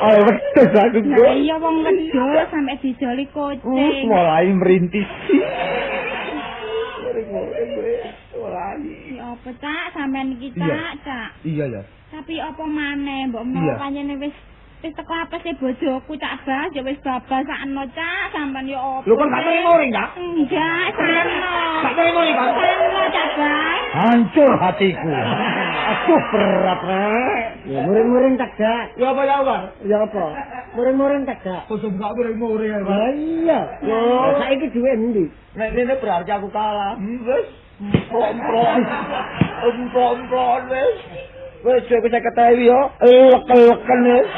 Ayo wedhus aku. Lah iya wong wedhus sampe dijoli kucing. Mulai merintis. Ya apa Cak, sampean iki Cak. Iya ya. Tapi apa maneh mbok menawa pancene wis teko apese bojoku Cak Bas ya wis babas sakno Cak, sampean ya apa? Lho kan gak muring Cak? Enggak, sakno. Gak muring kan? Sakno Cak Bas. Hancur hatiku. Aku berat rek. Ya muring-muring tak gak. Ya apa ya Bang? Ya apa? Muring-muring tak gak. Kok gak muring-muring ya Bang? Lah iya. Yo, saiki duwe endi? Nek ini berarti aku kalah. Wes. Empron wes. Wes aku saya ketahui yo. Leken wes.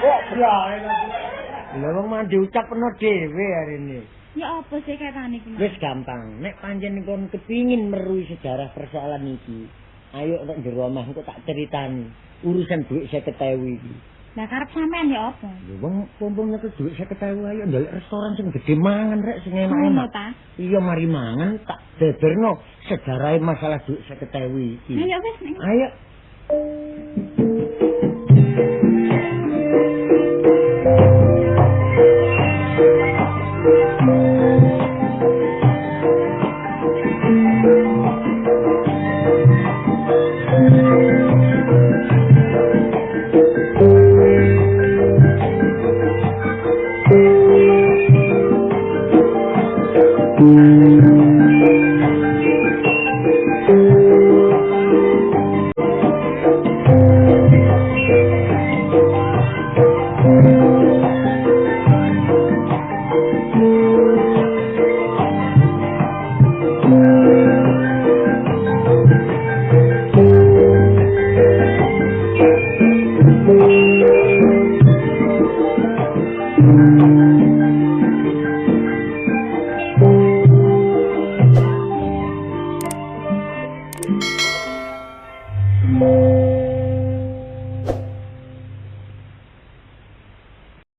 Kok berani aku. Lah wong mah diucapno dhewe hari ini. Ya apa sih katane iki? Wis gampang. Nek pancen kon kepingin merui sejarah persoalan iki, ayo nek jero omah engko tak ceritani. Urusan duit 50.000 iki. Lah karep sampean ya apa? Ya wong pompong nyekel duit 50.000 ayo ndelok restoran sing gede mangan rek sing Ngono enak-enak. ta? Iya mari mangan tak beberno sejarah masalah duit 50.000 iki. Ayo wis ning. Ayo.